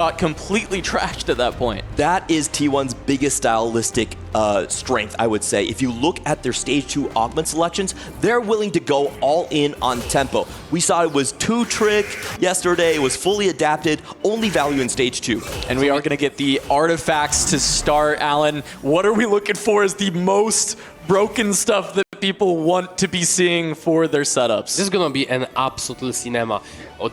got completely trashed at that point. That is T1's biggest stylistic strength, I would say. If you look at their Stage 2 augment selections, they're willing to go all in on tempo. We saw it was 2-trick yesterday. It was fully adapted, only value in Stage 2. And we are going to get the artifacts to start, Alan. What are we looking for as the most broken stuff that people want to be seeing for their setups? This is gonna be an absolute cinema.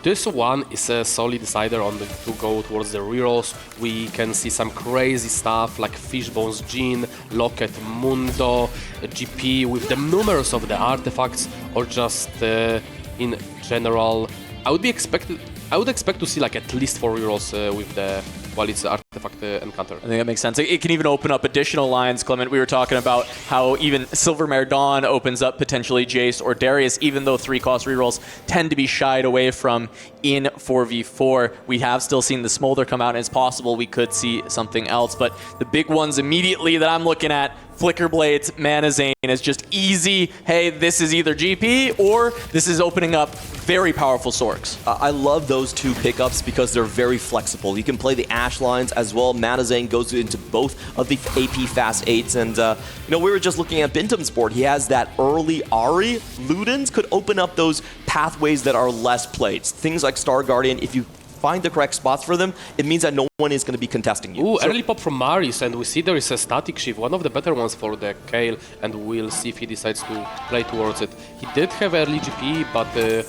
This one is a solid decider on to go towards the rerolls. We can see some crazy stuff like Fishbone's Gene, Locket Mundo, GP with the numerous of the artifacts, or just in general. I would expect to see like at least 4 rerolls with the it's artifact encounter. I think that makes sense. It can even open up additional lines, Clement. We were talking about how even Silvermare Dawn opens up potentially Jace or Darius, even though 3-cost rerolls tend to be shied away from in 4v4. We have still seen the Smolder come out, and it's possible we could see something else. But the big ones immediately that I'm looking at, Flicker Blades, Mana Zane is just easy. Hey, this is either GP or this is opening up very powerful Sorks. I love those two pickups because they're very flexible. You can play the Ash lines as well. Mana Zane goes into both of the AP Fast 8s. And, you know, we were just looking at Bintum's board. He has that early Ahri. Ludens could open up those pathways that are less played. Things like Star Guardian, if you find the correct spots for them, it means that no one is going to be contesting you. Ooh, early pop from Maris, and we see there is a static shift, one of the better ones for the Kayle, and we'll see if he decides to play towards it. He did have early GP, but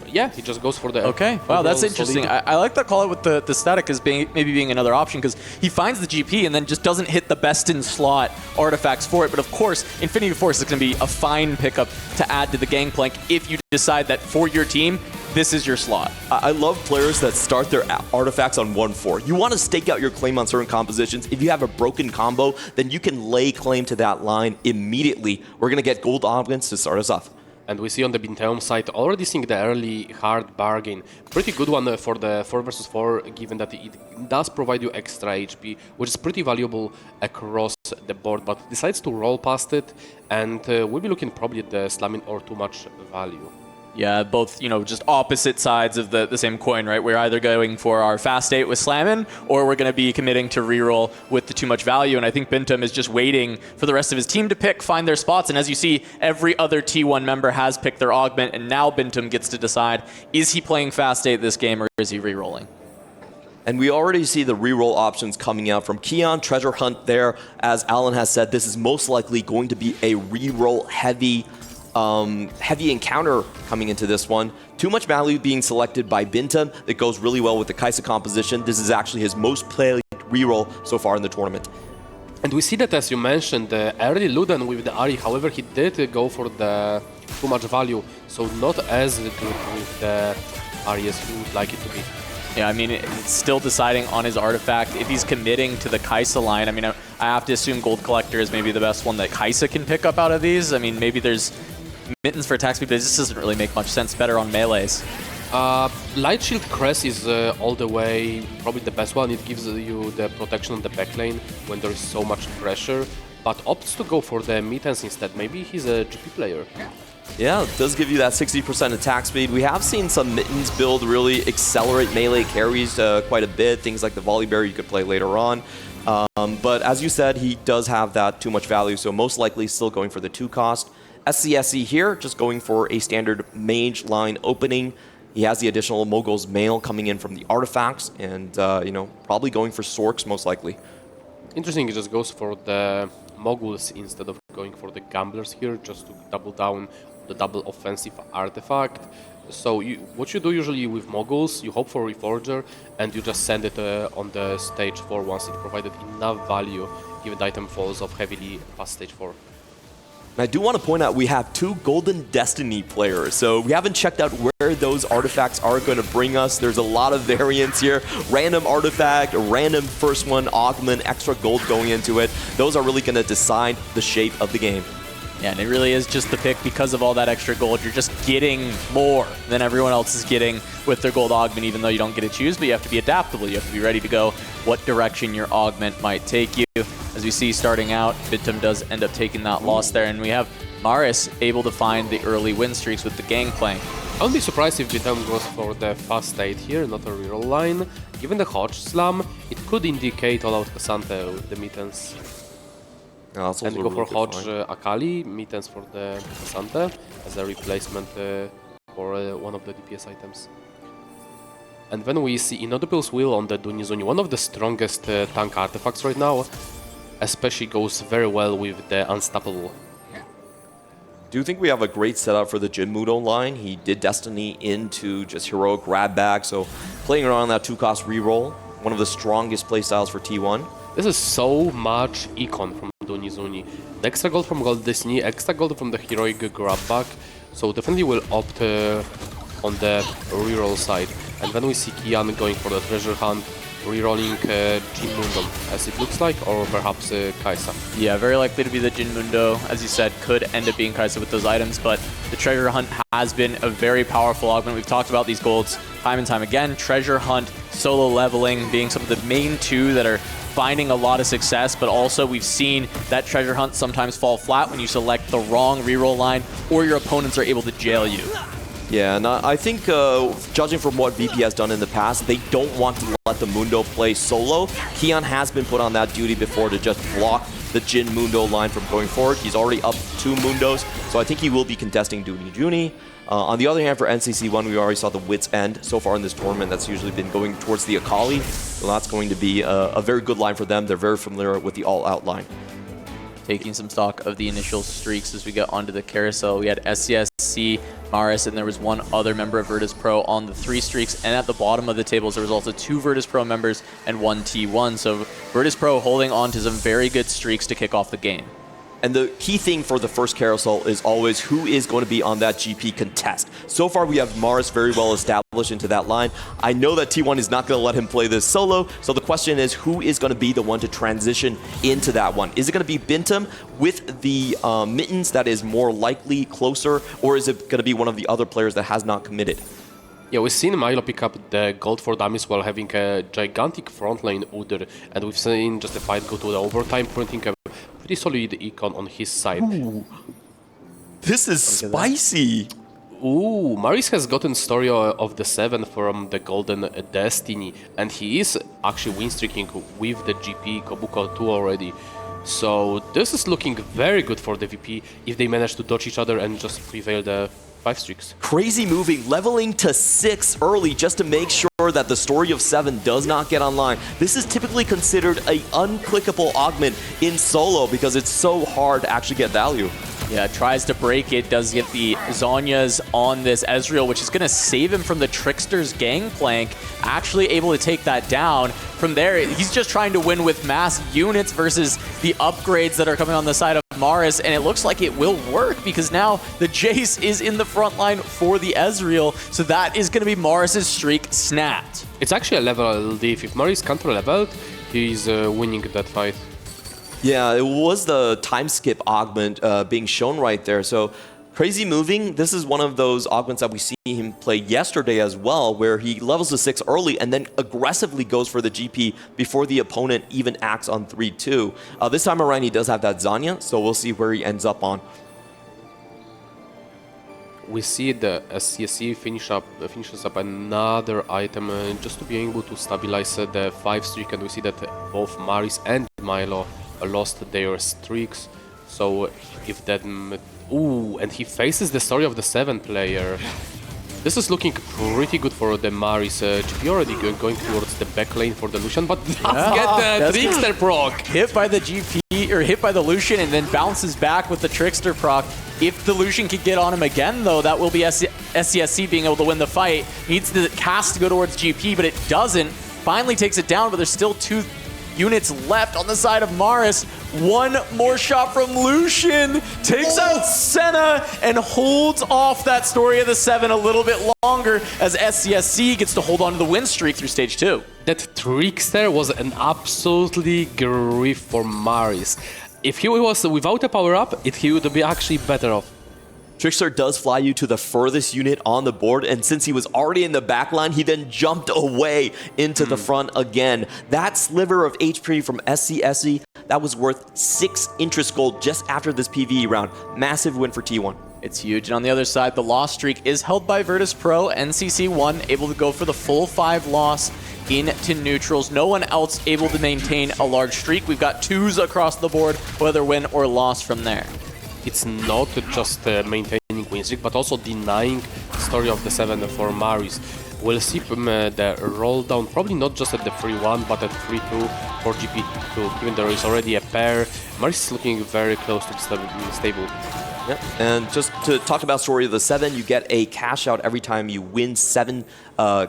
yeah, he just goes for the... Okay, wow, that's interesting. I like that call out with the static as maybe being another option, because he finds the GP and then just doesn't hit the best in slot artifacts for it. But of course, Infinity Force is going to be a fine pickup to add to the Gangplank if you decide that for your team, this is your slot. I love players that start their artifacts on 1-4. You want to stake out your claim on certain compositions. If you have a broken combo, then you can lay claim to that line immediately. We're going to get gold augments to start us off. And we see on the Binteum side already seeing the early hard bargain. Pretty good one for the 4 versus 4, given that it does provide you extra HP, which is pretty valuable across the board, but decides to roll past it, and we'll be looking probably at the slamming or too much value. Yeah, both, you know, just opposite sides of the same coin, right? We're either going for our fast 8 with Slammin', or we're going to be committing to reroll with the too much value. And I think Bintum is just waiting for the rest of his team to find their spots. And as you see, every other T1 member has picked their augment, and now Bintum gets to decide, is he playing fast 8 this game, or is he rerolling? And we already see the reroll options coming out from Keon, Treasure Hunt there. As Alan has said, this is most likely going to be a reroll heavy encounter coming into this one. Too much value being selected by Bintum. That goes really well with the Kai'Sa composition. This is actually his most played reroll so far in the tournament. And we see that, as you mentioned, early Luden with the Ahri, however, he did go for the too much value, so not as good with the Ahri as you would like it to be. Yeah, I mean, it's still deciding on his artifact. If he's committing to the Kai'Sa line, I mean, I have to assume Gold Collector is maybe the best one that Kai'Sa can pick up out of these. I mean, maybe there's Mittens for attack speed, but it just doesn't really make much sense. Better on melees. Light Shield Crest is all the way probably the best one. It gives you the protection on the backlane when there is so much pressure, but opts to go for the Mittens instead. Maybe he's a GP player. Yeah, it does give you that 60% attack speed. We have seen some Mittens build really accelerate melee carries quite a bit. Things like the Volley Bear you could play later on. But as you said, he does have that too much value, so most likely still going for the 2-cost. SCSE here, just going for a standard mage line opening. He has the additional Mogul's Mail coming in from the artifacts, and you know, probably going for Sorks most likely. Interesting, he just goes for the Moguls instead of going for the Gamblers here, just to double down the double offensive artifact. So what you do usually with Moguls, you hope for Reforger, and you just send it on the stage 4 once it provided enough value, given the item falls off heavily past stage 4. And I do want to point out we have 2 Golden Destiny players, so we haven't checked out where those artifacts are going to bring us. There's a lot of variance here. Random artifact, a random first one, augment, extra gold going into it. Those are really going to decide the shape of the game. Yeah, and it really is just the pick because of all that extra gold. You're just getting more than everyone else is getting with their gold augment, even though you don't get to choose, but you have to be adaptable. You have to be ready to go what direction your augment might take you. As we see starting out, Bintum does end up taking that loss there, and we have Maris able to find the early win streaks with the Gangplank. I wouldn't be surprised if Bintum goes for the fast 8 here, not a reroll line, given the Hodge slam, it could indicate all-out Cassante with the mittens. Yeah, that's And also go a really for good Hodge fight. Akali, mittens for the Cassante as a replacement for one of the DPS items. And then we see Inaudible's Will on the Dunizuni, one of the strongest tank artifacts right now, especially goes very well with the Unstoppable. Do you think we have a great setup for the Jin Mudo line? He did Destiny into just heroic grab bag, so playing around that 2-cost reroll, one of the strongest playstyles for T1. This is so much econ from Dunizuni. The extra gold from Gold Destiny, extra gold from the heroic grab bag, so definitely will opt on the reroll side. And then we see Kian going for the treasure hunt, rerolling Jin Mundo, as it looks like, or perhaps Kai'Sa. Yeah, very likely to be the Jin Mundo. As you said, could end up being Kai'Sa with those items, but the treasure hunt has been a very powerful augment. We've talked about these golds time and time again. Treasure hunt, solo leveling being some of the main two that are finding a lot of success, but also we've seen that treasure hunt sometimes fall flat when you select the wrong reroll line or your opponents are able to jail you. Yeah, and I think judging from what VP has done in the past, they don't want to let the Mundo play solo. Kian has been put on that duty before to just block the Jin Mundo line from going forward. He's already up 2 Mundos, so I think he will be contesting Juni. On the other hand, for NCC1, we already saw the Wits End so far in this tournament. That's usually been going towards the Akali, so that's going to be a very good line for them. They're very familiar with the all-out line. Taking some stock of the initial streaks as we get onto the carousel. We had SCSC, Maris, and there was one other member of Virtus.pro on the 3 streaks. And at the bottom of the tables, there was also 2 Virtus.pro members and 1 T1. So Virtus.pro holding on to some very good streaks to kick off the game. And the key thing for the first carousel is always who is going to be on that GP contest. So far, we have Maris very well established into that line. I know that T1 is not going to let him play this solo, so the question is who is going to be the one to transition into that one? Is it going to be Bintum with the mittens that is more likely closer, or is it going to be one of the other players that has not committed? Yeah, we've seen Milo pick up the gold for dummies while having a gigantic front lane Udyr, and we've seen just the fight go to the overtime, printing a pretty solid econ on his side. Ooh. This is spicy. Ooh, Maris has gotten story of the 7 from the Golden Destiny, and he is actually win streaking with the GP Kobuko 2 already. So this is looking very good for the VP if they manage to dodge each other and just prevail the 5 streaks. Crazy moving, leveling to 6 early just to make sure that the story of 7 does not get online. This is typically considered an unclickable augment in solo because it's so hard to actually get value. Yeah, tries to break it, does get the Zhonya's on this Ezreal, which is going to save him from the Trickster's gangplank, actually able to take that down. From there, he's just trying to win with mass units versus the upgrades that are coming on the side of Maris, and it looks like it will work because now the Jace is in the front line for the Ezreal, so that is going to be Maris's streak snapped. It's actually a level diff. If Maris counter-leveled, he's winning that fight. Yeah, it was the time skip augment being shown right there. So crazy moving. This is one of those augments that we see him play yesterday as well, where he levels to 6 early and then aggressively goes for the GP before the opponent even acts on 3-2. This time around, he does have that Zhonya, so we'll see where he ends up on. We see the SCSC finishes up another item just to be able to stabilize the 5 streak, and we see that both Maris and Milo lost their streaks. So if that... Ooh, and he faces the story of the 7 player. This is looking pretty good for the Maris. GP already going towards the back lane for the Lucian, but does get the Trickster proc. Hit by the GP, or hit by the Lucian, and then bounces back with the Trickster proc. If the Lucian could get on him again, though, that will be SCSC being able to win the fight. Needs the cast to go towards GP, but it doesn't. Finally takes it down, but there's still 2 units left on the side of Maris. One more shot from Lucian. Takes out Senna and holds off that story of the 7 a little bit longer as SCSC gets to hold on to the win streak through stage 2. That Trickster was an absolutely grief for Maris. If he was without a power-up, he would be actually better off. Trickster does fly you to the furthest unit on the board, and since he was already in the back line, he then jumped away into the front again. That sliver of HP from SCSC, that was worth 6 interest gold just after this PvE round. Massive win for T1. It's huge. And on the other side, the loss streak is held by Virtus.pro. NCC1 able to go for the full 5 loss into neutrals. No one else able to maintain a large streak. We've got 2s across the board, whether win or loss from there. It's not just maintaining win streak, but also denying story of the 7 for Maris. We'll see the roll down, probably not just at the 3-1, but at 3-2 for GP2, given there is already a pair. Maris is looking very close to stable. Yep. And just to talk about story of the 7, you get a cash out every time you win 7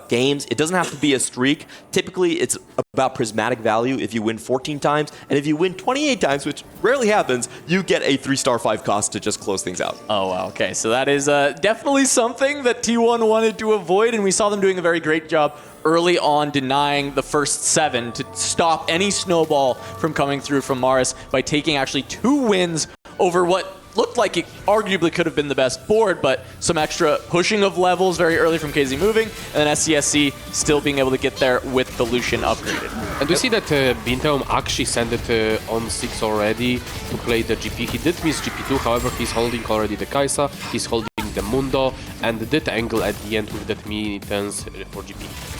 games. It doesn't have to be a streak. Typically, it's about prismatic value if you win 14 times. And if you win 28 times, which rarely happens, you get a 3-star 5 cost to just close things out. Oh, wow. Okay, so that is definitely something that T1 wanted to avoid, and we saw them doing a very great job early on denying the first 7 to stop any snowball from coming through from Maris by taking actually 2 wins over what looked like it arguably could have been the best board, but some extra pushing of levels very early from KZ moving, and then SCSC still being able to get there with the Lucian upgraded. And we see that Bintaum actually sent it on 6 already to play the GP. He did miss GP2, however, he's holding already the Kaisa, he's holding the Mundo, and did angle at the end with that mini-turns for GP.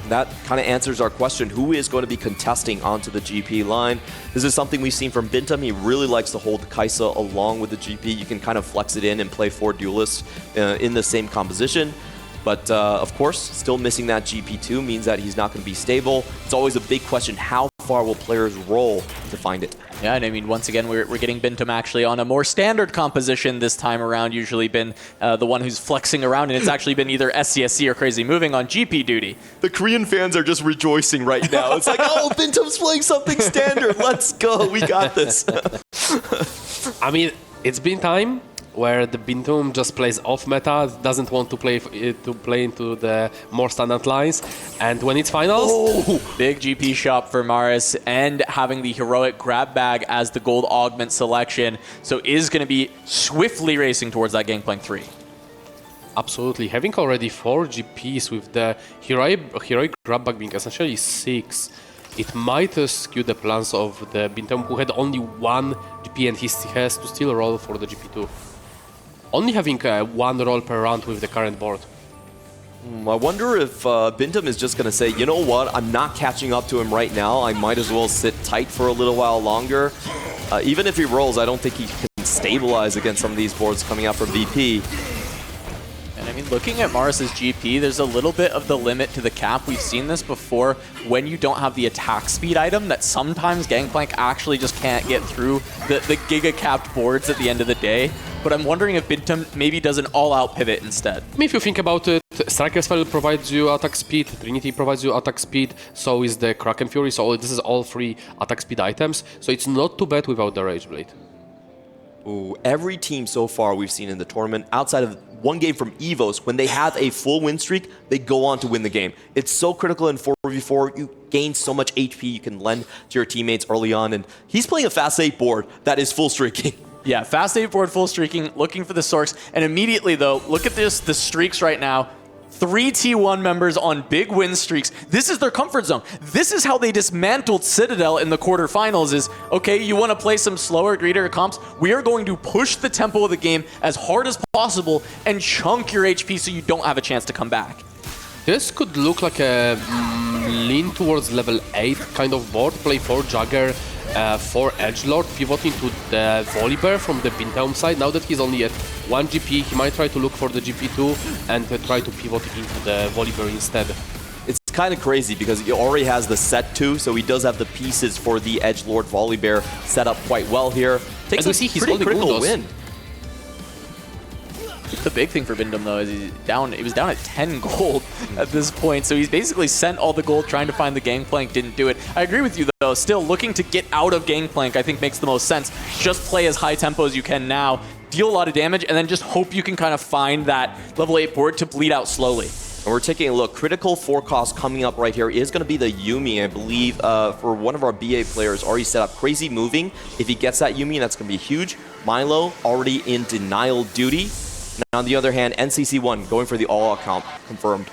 That kind of answers our question, who is going to be contesting onto the GP line? This is something we've seen from Bintaum. He really likes to hold Kaisa along with the GP. You can kind of flex it in and play 4 duelists in the same composition. But of course, still missing that GP2 means that he's not going to be stable. It's always a big question, how far will players roll to find it? Yeah, and I mean, once again, we're getting Bintaum actually on a more standard composition this time around. Usually been the one who's flexing around, and it's actually been either SCSC or Crazy Moving on GP duty. The Korean fans are just rejoicing right now. It's like, oh, Bintaum's playing something standard. Let's go. We got this. I mean, it's been time where the Bintaum just plays off meta, doesn't want to play into the more standard lines, and when it's finals, big GP shop for Maris, and having the heroic grab bag as the gold augment selection, so is going to be swiftly racing towards that Gangplank 3. Absolutely, having already 4 GPs with the heroic grab bag being essentially 6, it might skew the plans of the Bintaum, who had only 1 GP and he has to still roll for the GP2. Only having 1 roll per round with the current board. I wonder if Bintaum is just going to say, you know what, I'm not catching up to him right now. I might as well sit tight for a little while longer. Even if he rolls, I don't think he can stabilize against some of these boards coming out from VP. And I mean, looking at Maris's GP, there's a little bit of the limit to the cap. We've seen this before when you don't have the attack speed item, that sometimes Gangplank actually just can't get through the giga-capped boards at the end of the day. But I'm wondering if Bintaum maybe does an all-out pivot instead. I mean, if you think about it, Striker's Spell provides you attack speed, Trinity provides you attack speed, so is the Kraken Fury, so this is all 3 attack speed items, so it's not too bad without the Rage Blade. Ooh, every team so far we've seen in the tournament, outside of 1 game from EVOS, when they have a full win streak, they go on to win the game. It's so critical in 4v4. You gain so much HP you can lend to your teammates early on, and he's playing a fast 8 board that is full streaking. Yeah, fast 8 board, full streaking, looking for the Sorks. And immediately, though, look at this, the streaks right now. 3 T1 members on big win streaks. This is their comfort zone. This is how they dismantled Citadel in the quarterfinals is, okay, you want to play some slower, greedier comps? We are going to push the tempo of the game as hard as possible and chunk your HP so you don't have a chance to come back. This could look like a lean towards level 8 kind of board. Play 4 Jagger, 4 Edgelord, pivoting to the Volibear from the Bintaum side. Now that he's only at 1 GP, he might try to look for the GP2 and try to pivot into the Volibear instead. It's kind of crazy because he already has the set 2, so he does have the pieces for the Edgelord Volibear set up quite well here. Takes And we a see he's pretty holding critical Mundos. win. The big thing for Bintaum, though, is he was down at 10 gold at this point, so he's basically sent all the gold trying to find the Gangplank, didn't do it. I agree with you, though. Still, looking to get out of Gangplank, I think makes the most sense. Just play as high tempo as you can now, deal a lot of damage, and then just hope you can kind of find that level 8 board to bleed out slowly. And we're taking a look. Critical 4 cost coming up right here is going to be the Yuumi, I believe, for one of our BA players already set up. Crazy moving. If he gets that Yuumi, that's going to be huge. Milo already in denial duty. Now, on the other hand, NCC1 going for the all-out comp, confirmed.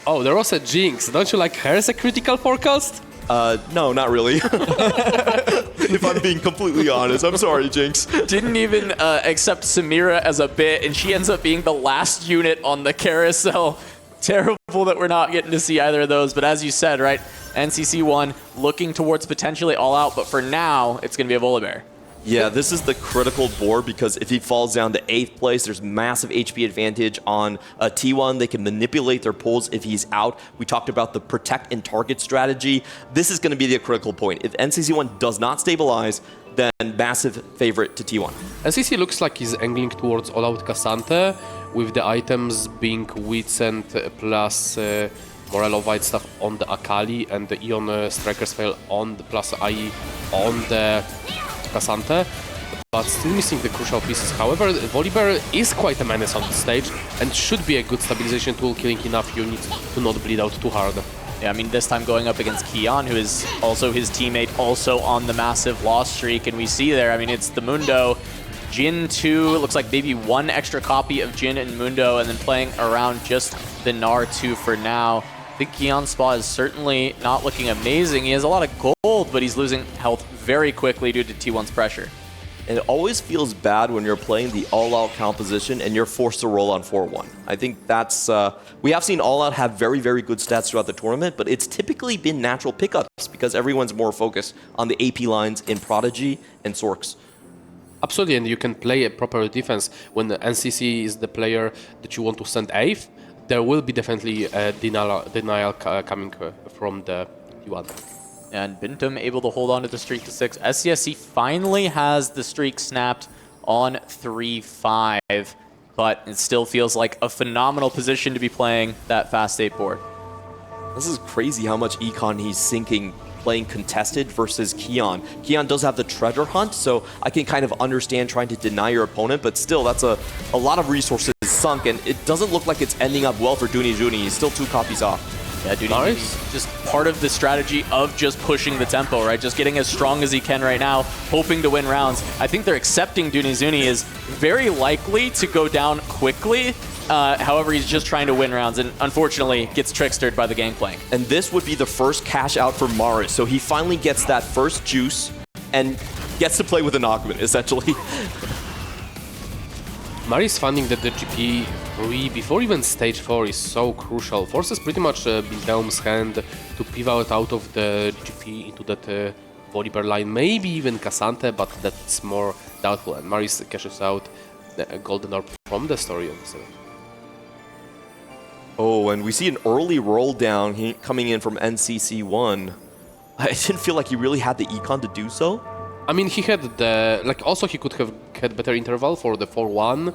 Oh, there was a Jinx. Don't you like her as a critical forecast? No, not really. If I'm being completely honest. I'm sorry, Jinx. Didn't even accept Samira as a bit, and she ends up being the last unit on the carousel. Terrible that we're not getting to see either of those, but as you said, right, NCC1 looking towards potentially all out, but for now, it's going to be a Boulevard. Yeah, this is the critical board because if he falls down to 8th place, there's massive HP advantage on T1. They can manipulate their pulls if he's out. We talked about the protect and target strategy. This is going to be the critical point. If NCC1 does not stabilize, then massive favorite to T1. NCC looks like he's angling towards all-out Cassante, with the items being Widsent plus Morellovite stuff on the Akali and the Eon Striker's Veil on the plus IE on the Cassante, but still missing the crucial pieces. However, Volibear is quite a menace on the stage and should be a good stabilization tool, killing enough units to not bleed out too hard. Yeah, I mean, this time going up against Kion, who is also his teammate, also on the massive loss streak, and we see there, I mean, it's the Mundo, Jin 2, it looks like maybe one extra copy of Jin and Mundo, and then playing around just the Gnar 2 for now. I think Kion's spot is certainly not looking amazing. He has a lot of gold, but he's losing health very quickly due to T1's pressure. And it always feels bad when you're playing the all-out composition and you're forced to roll on 4-1. I think that's... we have seen all-out have very, very good stats throughout the tournament, but it's typically been natural pickups because everyone's more focused on the AP lines in Prodigy and Sorks. Absolutely, and you can play a proper defense when the NCC is the player that you want to send 8th. There will be definitely a denial coming from the T1. And Bintum able to hold on to the streak to 6. SCSC finally has the streak snapped on 3-5, but it still feels like a phenomenal position to be playing that fast 8 board. This is crazy how much econ he's sinking playing contested versus Kion. Kion does have the treasure hunt, so I can kind of understand trying to deny your opponent, but still, that's a lot of resources sunk, and it doesn't look like it's ending up well for Dooney Juni. He's still 2 copies off. Yeah, Dooney is just part of the strategy of just pushing the tempo, right? Just getting as strong as he can right now, hoping to win rounds. I think they're accepting Dooney Juni is very likely to go down quickly. However, he's just trying to win rounds and unfortunately gets trickstered by the gangplank. And this would be the first cash out for Maris, so he finally gets that first juice and gets to play with an augment, essentially. Mari's finding that the GP 3 before even stage 4 is so crucial. Forces pretty much Bintelm's hand to pivot out of the GP into that Volibear line, maybe even Cassante, but that's more doubtful. And Maris cashes out the Golden Orb from the story on the side. Oh, and we see an early roll down coming in from NCC1. I didn't feel like he really had the econ to do so. I mean, he had the... Like, also he could have had better interval for the 4-1,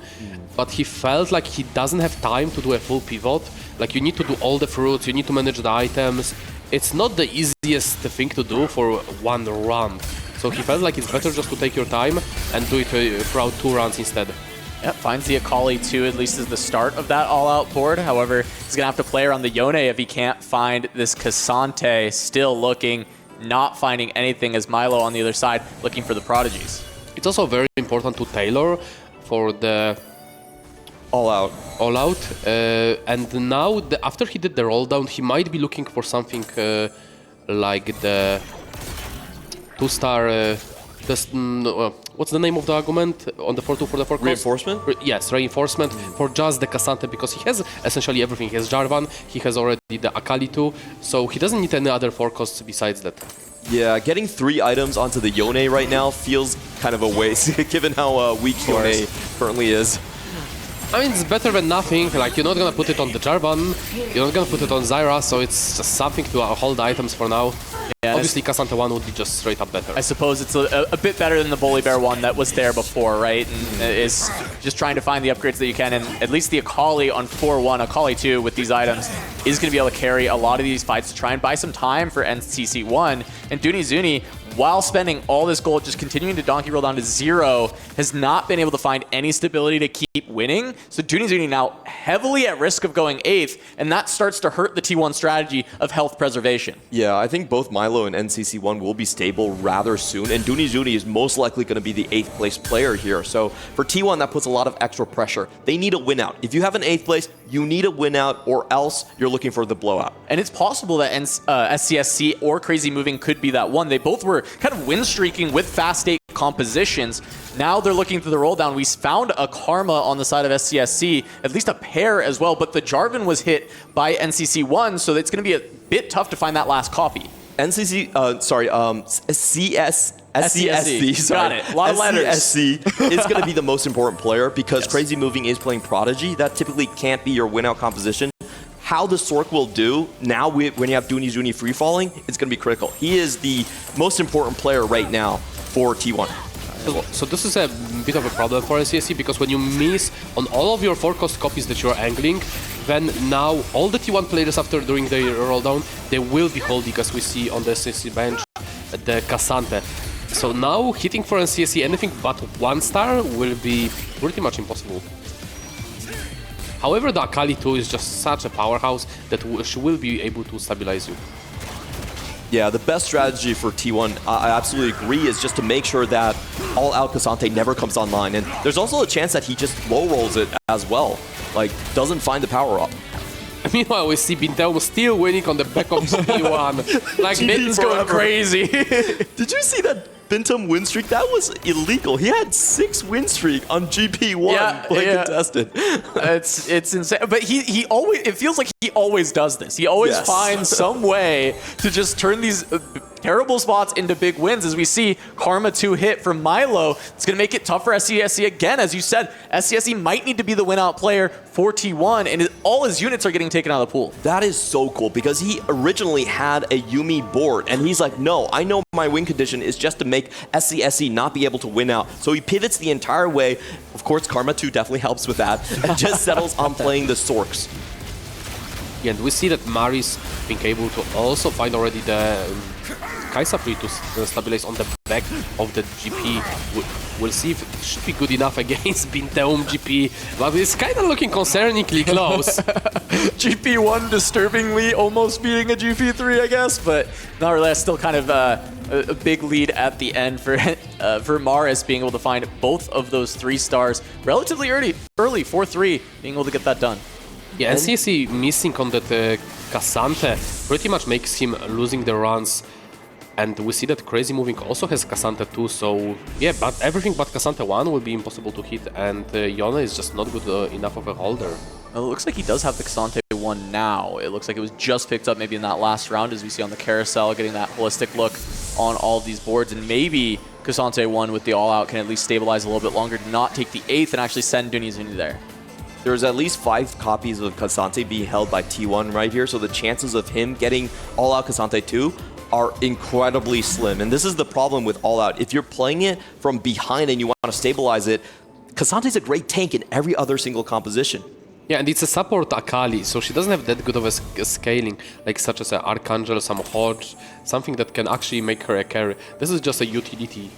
but he felt like he doesn't have time to do a full pivot. Like, you need to do all the fruits, you need to manage the items. It's not the easiest thing to do for one round. So he felt like it's better just to take your time and do it throughout 2 rounds instead. Yep, finds the Akali too, at least as the start of that all-out board. However, he's going to have to play around the Yone if he can't find this Cassante. Still looking, not finding anything as Milo on the other side looking for the Prodigies. It's also very important to tailor for the all-out. And now, after he did the roll down, he might be looking for something like the 2-star... what's the name of the argument on the 4-2 for the 4 cost? Reinforcement? Yes, reinforcement for just the Cassante, because he has essentially everything. He has Jarvan, he has already the Akali too, so he doesn't need any other 4 costs besides that. Yeah, getting 3 items onto the Yone right now feels kind of a waste, given how weak Yone currently is. I mean, it's better than nothing. Like, you're not gonna put it on the Jarvan, you're not gonna put it on Zyra, so it's just something to hold the items for now. Yeah, obviously, Cassante 1 would be just straight up better. I suppose it's a bit better than the Boulevard one that was there before, right? And is just trying to find the upgrades that you can, and at least the Akali on 4-1, Akali 2 with these items is going to be able to carry a lot of these fights to try and buy some time for NCC1. And Dooney Juni, while spending all this gold, just continuing to donkey roll down to 0, has not been able to find any stability to keep winning. So Dooney Juni now heavily at risk of going 8th, and that starts to hurt the T1 strategy of health preservation. Yeah, I think both Milo and NCC1 will be stable rather soon, and Dooney Juni is most likely going to be the 8th place player here. So for T1, that puts a lot of extra pressure. They need a win out. If you have an 8th place, you need a win out, or else you're looking for the blowout. And it's possible that SCSC or Crazy Moving could be that one. They both were kind of win streaking with fast 8 compositions. Now they're looking through the roll down. We found a Karma on the side of SCSC, at least a pair as well, but the Jarvan was hit by NCC1, so it's going to be a bit tough to find that last copy. SCSC, sorry. Got it. A lot of letters. SCSC is going to be the most important player because Crazy Moving is playing Prodigy. That typically can't be your win-out composition. How the Sork will do now when you have Dooney free falling, it's going to be critical. He is the most important player right now for T1. So this is a bit of a problem for SCSC because when you miss on all of your 4-cost copies that you're angling, then now all the T1 players after doing the roll down, they will be holding, as we see on the SCSC bench, the Cassante. So now hitting for SCSC anything but 1 star will be pretty much impossible. However, the Akali 2 is just such a powerhouse that she will be able to stabilize you. Yeah, the best strategy for T1, I absolutely agree, is just to make sure that all-out Cassante never comes online. And there's also a chance that he just low rolls it as well, like doesn't find the power-up. Meanwhile, we see Bintel still winning on the back of GP1. Like, Bintum's going crazy. Did you see that Bintum win streak? That was illegal. He had 6 win streak on GP1 contested. It's insane. But he always, it feels like he always does this. He always finds some way to just turn these terrible spots into big wins. As we see Karma 2 hit from Milo, it's going to make it tough for SCSC again. As you said, SCSC might need to be the win-out player for T1, and all his units are getting taken out of the pool. That is so cool, because he originally had a Yuumi board, and he's like, no, I know my win condition is just to make SCSC not be able to win out. So he pivots the entire way. Of course, Karma 2 definitely helps with that, and just settles on playing the Sorks. Yeah, and we see that Maris being able to also find already the Kaisapri to stabilize on the back of the GP. We'll see if it should be good enough against Binteum GP, but it's kind of looking concerningly close. GP1 disturbingly almost beating a GP3, I guess, but not really. That's still kind of a big lead at the end for Maris being able to find both of those 3 stars relatively early 4-3, being able to get that done. Yeah, NCC missing on that Cassante pretty much makes him losing the runs. And we see that Crazy Moving also has Cassante too, so yeah, but everything but Cassante 1 will be impossible to hit, and Yona is just not good enough of a holder. Well, it looks like he does have the Cassante 1 now. It looks like it was just picked up maybe in that last round, as we see on the carousel, getting that holistic look on all of these boards, and maybe Cassante 1 with the all-out can at least stabilize a little bit longer, to not take the 8th and actually send Dunizuni there. There's at least 5 copies of Cassante being held by T1 right here, so the chances of him getting all-out Cassante 2 are incredibly slim. And this is the problem with all-out. If you're playing it from behind and you want to stabilize it, Cassante's a great tank in every other single composition. Yeah, and it's a support Akali, so she doesn't have that good of a scaling, like such as an Archangel, some Hodge, something that can actually make her a carry. This is just a utility.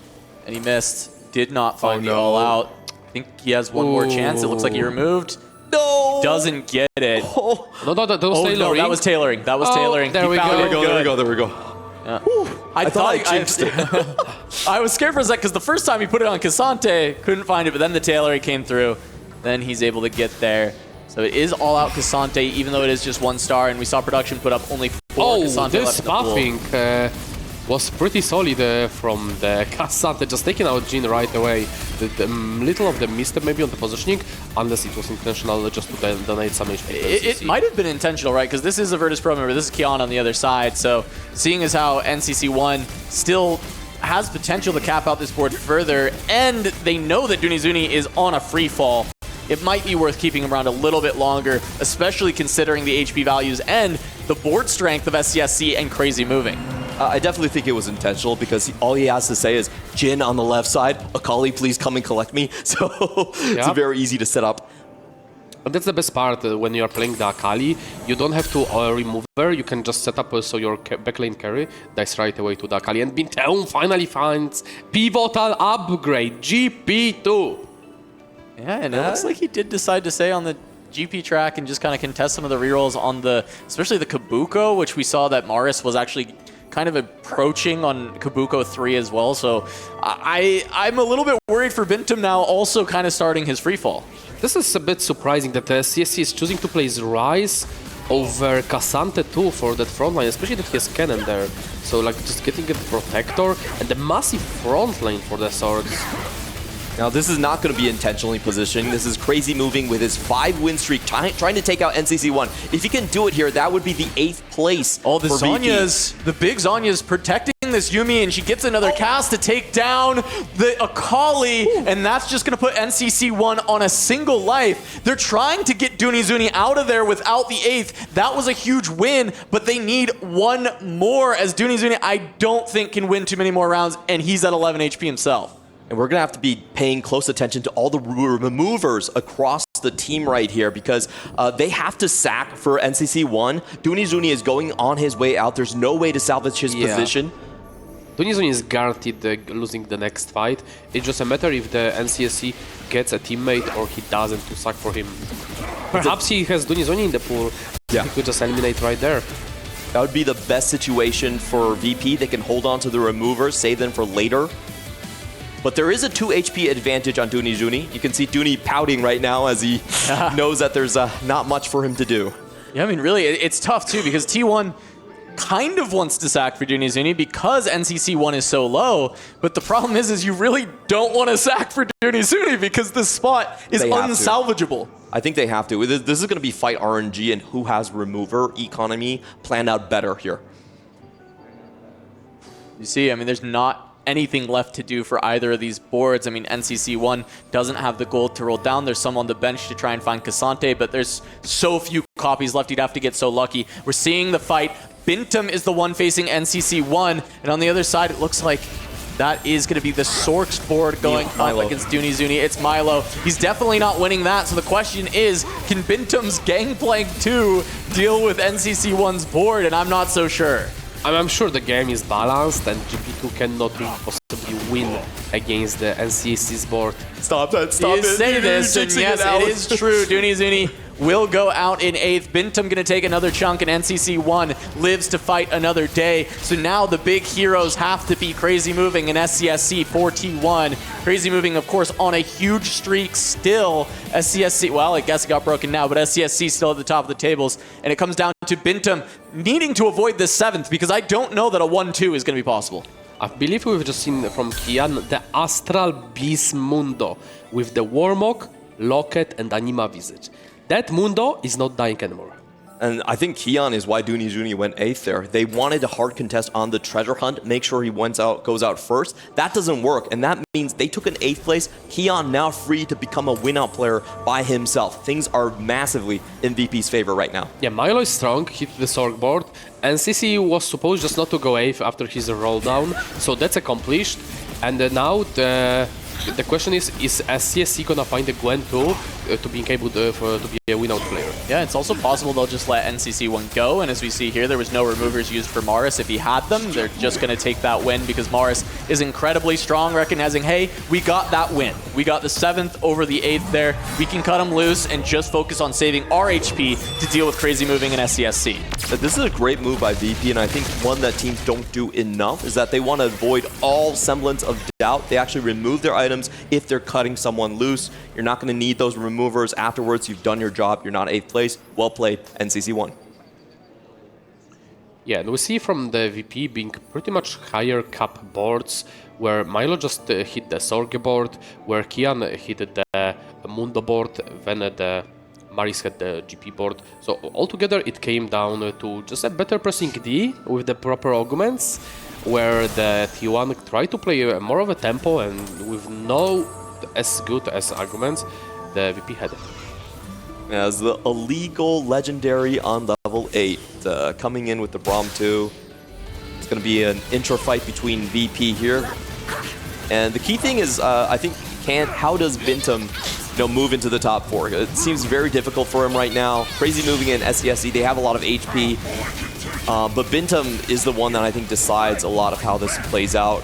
And he missed. Did not find the all-out. I think he has one more chance. It looks like he removed. No! Doesn't get it. Oh. No, that was tailoring. No, that was tailoring. That was tailoring. There we go. There we go. Yeah. I thought I jinxed it. I was scared for a sec, because the first time he put it on Cassante, couldn't find it, but then the tailoring came through. Then he's able to get there. So it is all-out Cassante, even though it is just 1 star, and we saw production put up only 4 Cassante this left in the pool. buffing was pretty solid from the Cassante, just taking out Jin right away. The little of the misstep maybe on the positioning, unless it was intentional just to donate some HP. It might have been intentional, right? Because this is a Virtus.pro member, this is Kian on the other side, so seeing as how NCC1 still has potential to cap out this board further, and they know that Dunizuni is on a free fall, it might be worth keeping him around a little bit longer, especially considering the HP values and the board strength of SCSC and Crazy Moving. I definitely think it was intentional, because all he has to say is, Jin on the left side, Akali, please come and collect me. So it's very easy to set up. And that's the best part when you are playing the Akali. You don't have to remove her, you can just set up so your backlane carry dies right away to the Akali. And Binteum finally finds pivotal upgrade, GP2. Yeah, and it looks like he did decide to stay on the GP track and just kind of contest some of the rerolls on especially the Kabuko, which we saw that Maris was actually kind of approaching on Kabuko 3 as well. So I'm a little bit worried for Bintum now, also kind of starting his free fall. This is a bit surprising that CSC is choosing to play Rise over Cassante too for that front line, especially that he has cannon there. So like just getting a protector and the massive front line for the swords. Now this is not going to be intentionally positioning. This is crazy moving with his 5-win streak, trying to take out NCC1. If he can do it here, that would be the 8th place. Oh, the for Zonya's, VP. the big Zonya's protecting this Yuumi, and she gets another cast to take down the Akali, and that's just going to put NCC1 on a single life. They're trying to get Dunizuni out of there without the 8th. That was a huge win, but they need one more, as Dunizuni, I don't think, can win too many more rounds, and he's at 11 HP himself. And we're going to have to be paying close attention to all the removers across the team right here, because they have to sack for NCC1. Dunizuni is going on his way out. There's no way to salvage his position. Dunizuni is guaranteed losing the next fight. It's just a matter if the NCSC gets a teammate or he doesn't to sack for him. Perhaps he has Dunizuni in the pool. Yeah. He could just eliminate right there. That would be the best situation for VP. They can hold on to the removers, save them for later. But there is a 2 HP advantage on Dunizuni. You can see Duni pouting right now as he knows that there's not much for him to do. Yeah, I mean, really, it's tough, too, because T1 kind of wants to sack for Dunizuni because NCC1 is so low, but the problem is you really don't want to sack for Dunizuni because this spot is unsalvageable. I think they have to. This is going to be fight RNG and who has remover economy planned out better here. You see, I mean, there's not anything left to do for either of these boards. I mean, NCC1 doesn't have the gold to roll down. There's some on the bench to try and find Cassante, but there's so few copies left. You'd have to get so lucky. We're seeing the fight. Bintum is the one facing NCC1, and on the other side, it looks like that is going to be the Sorks board going up against Dunizuni. It's Milo. He's definitely not winning that, so the question is, can Bintum's Gangplank 2 deal with NCC1's board? And I'm not so sure. I'm sure the game is balanced and GP2 cannot possibly win against the NCSC's board. Stop that, stop it. You say this, and yes, it is true. Dunizuni will go out in 8th. Bintum going to take another chunk, and NCC1 lives to fight another day. So now the big heroes have to be Crazy Moving and SCSC for T1. Crazy Moving, of course, on a huge streak still. SCSC, well, I guess it got broken now, but SCSC still at the top of the tables. And it comes down to Bintum needing to avoid this 7th, because I don't know that a 1-2 is going to be possible. I believe we've just seen from Kian the Astral Beast Mundo with the Warmog, Locket, and Anima Visage. That Mundo is not dying anymore. And I think Kian is why Dunizuni went 8th there. They wanted to hard contest on the treasure hunt, make sure he goes out first. That doesn't work, and that means they took an 8th place. Kian now free to become a win-out player by himself. Things are massively in VP's favor right now. Yeah, Milo is strong, hit the Sork board, and CC was supposed just not to go 8th after his roll down, so that's accomplished. And now the question is SCSC gonna find the Gwen too to being able to be a win-out player? Yeah, it's also possible they'll just let NCC1 go, and as we see here, there was no removers used for Morris. If he had them, they're just going to take that win because Morris is incredibly strong, recognizing, hey, we got that win. We got the 7th over the 8th there. We can cut him loose and just focus on saving our HP to deal with Crazy Moving and SCSC. This is a great move by VP, and I think one that teams don't do enough is that they want to avoid all semblance of doubt. They actually remove their items if they're cutting someone loose. You're not going to need those removers afterwards. You've done your job. You're not 8th place. Well played, NCC1. Yeah, and we see from the VP being pretty much higher cap boards, where Milo just hit the Sorge board, where Kian hit the Mundo board, then the Maris had the GP board. So altogether it came down to just a better pressing D with the proper augments, where the T1 tried to play more of a tempo and with no as good as arguments the VP had. As the illegal legendary on level 8 coming in with the Braum 2. It's going to be an intro fight between VP here. And the key thing is, I think, how does Bintum move into the top 4? It seems very difficult for him right now. Crazy Moving in SCSC, they have a lot of HP. But Bintum is the one that I think decides a lot of how this plays out.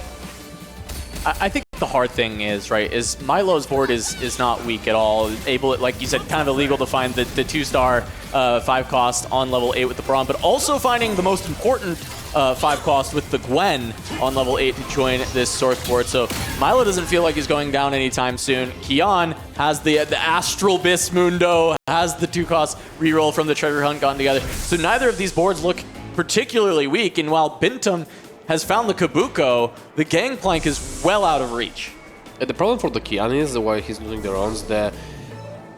I think the hard thing is, right, is Milo's board is not weak at all. Able, like you said, kind of illegal to find the 2-star 5 cost on level 8 with the Braum, but also finding the most important 5 cost with the Gwen on level 8 to join this Source board. So Milo doesn't feel like he's going down anytime soon. Kian has the Astral Bis Mundo, has the 2 cost reroll from the treasure hunt gone together. So neither of these boards look particularly weak, and while Bintum has found the Kabuko, the Gangplank is well out of reach. The problem for the Kian is why he's losing the rounds. The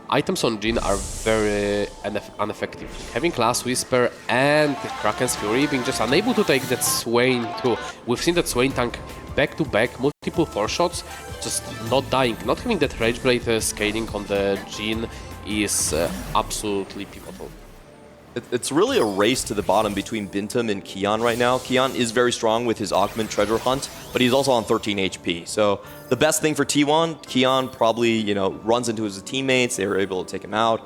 items on Jhin are very ineffective. Having Class Whisper and Kraken's Fury being just unable to take that Swain through. We've seen that Swain tank back to back, multiple 4 shots, just not dying. Not having that Rage Blade scaling on the Jhin is absolutely pivotal. It's really a race to the bottom between Bintum and Kian right now. Kian is very strong with his Augment Treasure Hunt, but he's also on 13 HP. So the best thing for T1, Kian probably, you know, runs into his teammates. They were able to take him out.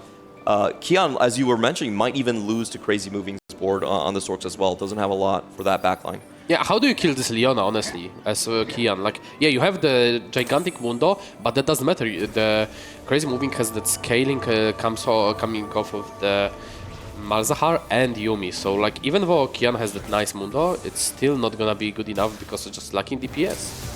Kian, as you were mentioning, might even lose to Crazy Moving's board on the Sorks as well. Doesn't have a lot for that backline. Yeah, how do you kill this Leona, honestly, as Kian? Like, yeah, you have the gigantic Mundo, but that doesn't matter. The Crazy Moving has that scaling coming off of the Malzahar and Yuumi, so like even though Kian has that nice Mundo, it's still not gonna be good enough because it's just lacking DPS.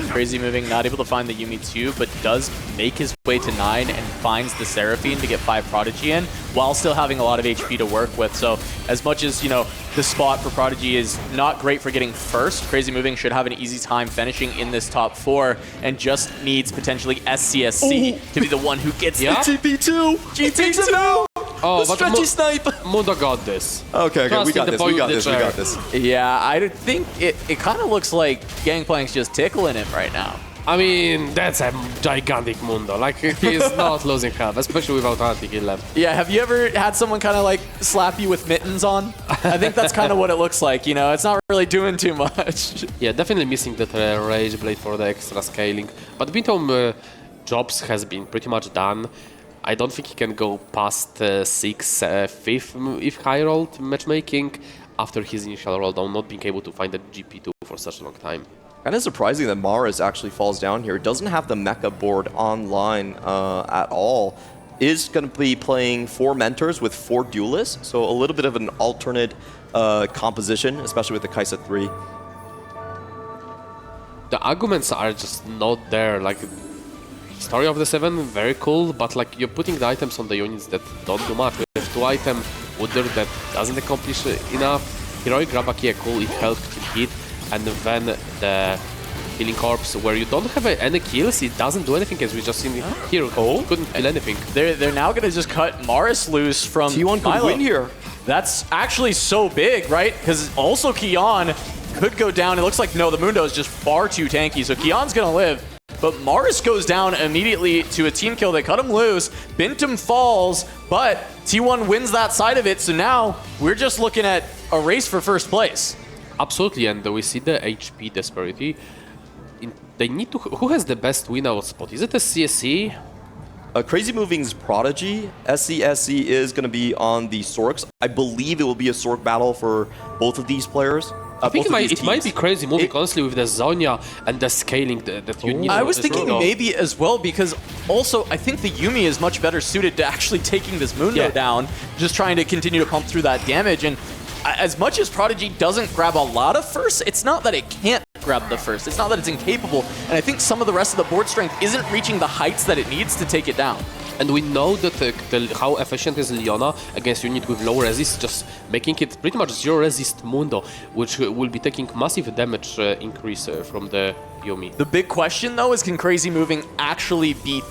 Crazy Moving, not able to find the Yuumi 2, but does make his way to 9 and finds the Seraphine to get 5 Prodigy in, while still having a lot of HP to work with. So as much as, you know, the spot for Prodigy is not great for getting first, Crazy Moving should have an easy time finishing in this top 4, and just needs potentially SCSC to be the one who gets the TP2. GP2! Oh, the stretchy snipe! Mundo got this. Okay, we got this. Yeah, I think it kind of looks like Gangplank's just tickling him right now. I mean, that's a gigantic Mundo. Like, he's not losing health, especially without anti-kill left. Yeah, have you ever had someone kind of like slap you with mittens on? I think that's kind of what it looks like, you know? It's not really doing too much. Yeah, definitely missing that Rage Blade for the extra scaling. But Bintom jobs has been pretty much done. I don't think he can go past 6th, 5th if high rolled matchmaking after his initial roll down, not being able to find the GP2 for such a long time. Kind of surprising that Maris actually falls down here. Doesn't have the mecha board online at all. Is going to be playing 4 mentors with 4 duelists, so a little bit of an alternate composition, especially with the Kaisa 3. The arguments are just not there. Like, Story of the 7, very cool, but like you're putting the items on the units that don't do much. We have 2 item Wooder that doesn't accomplish enough. Heroic Grabaki, cool, it helped him hit, and then the Healing Corpse, where you don't have any kills, it doesn't do anything, as we just seen here. Couldn't kill anything. They're now going to just cut Maris loose from T1 could win here. That's actually so big, right? Because also Kian could go down. It looks like, no, the Mundo is just far too tanky, so Kian's going to live. But Maris goes down immediately to a team kill. They cut him loose. Bintum falls, but T1 wins that side of it. So now we're just looking at a race for first place. Absolutely, and we see the HP disparity. They need to. Who has the best win-out spot? Is it the CSC? Crazy Moving's Prodigy. SCSC is going to be on the Sorks. I believe it will be a Sork battle for both of these players. I think it might be Crazy Moving, honestly, with the Zonya and the scaling that you need. I was thinking maybe as well, because also I think the Yuumi is much better suited to actually taking this Mundo down, just trying to continue to pump through that damage. And as much as Prodigy doesn't grab a lot of first, it's not that it can't grab the first. It's not that it's incapable. And I think some of the rest of the board strength isn't reaching the heights that it needs to take it down. And we know that how efficient is Leona against unit with low resist, just making it pretty much 0 resist Mundo, which will be taking massive damage increase from the Yuumi. The big question, though, is can Crazy Moving actually beat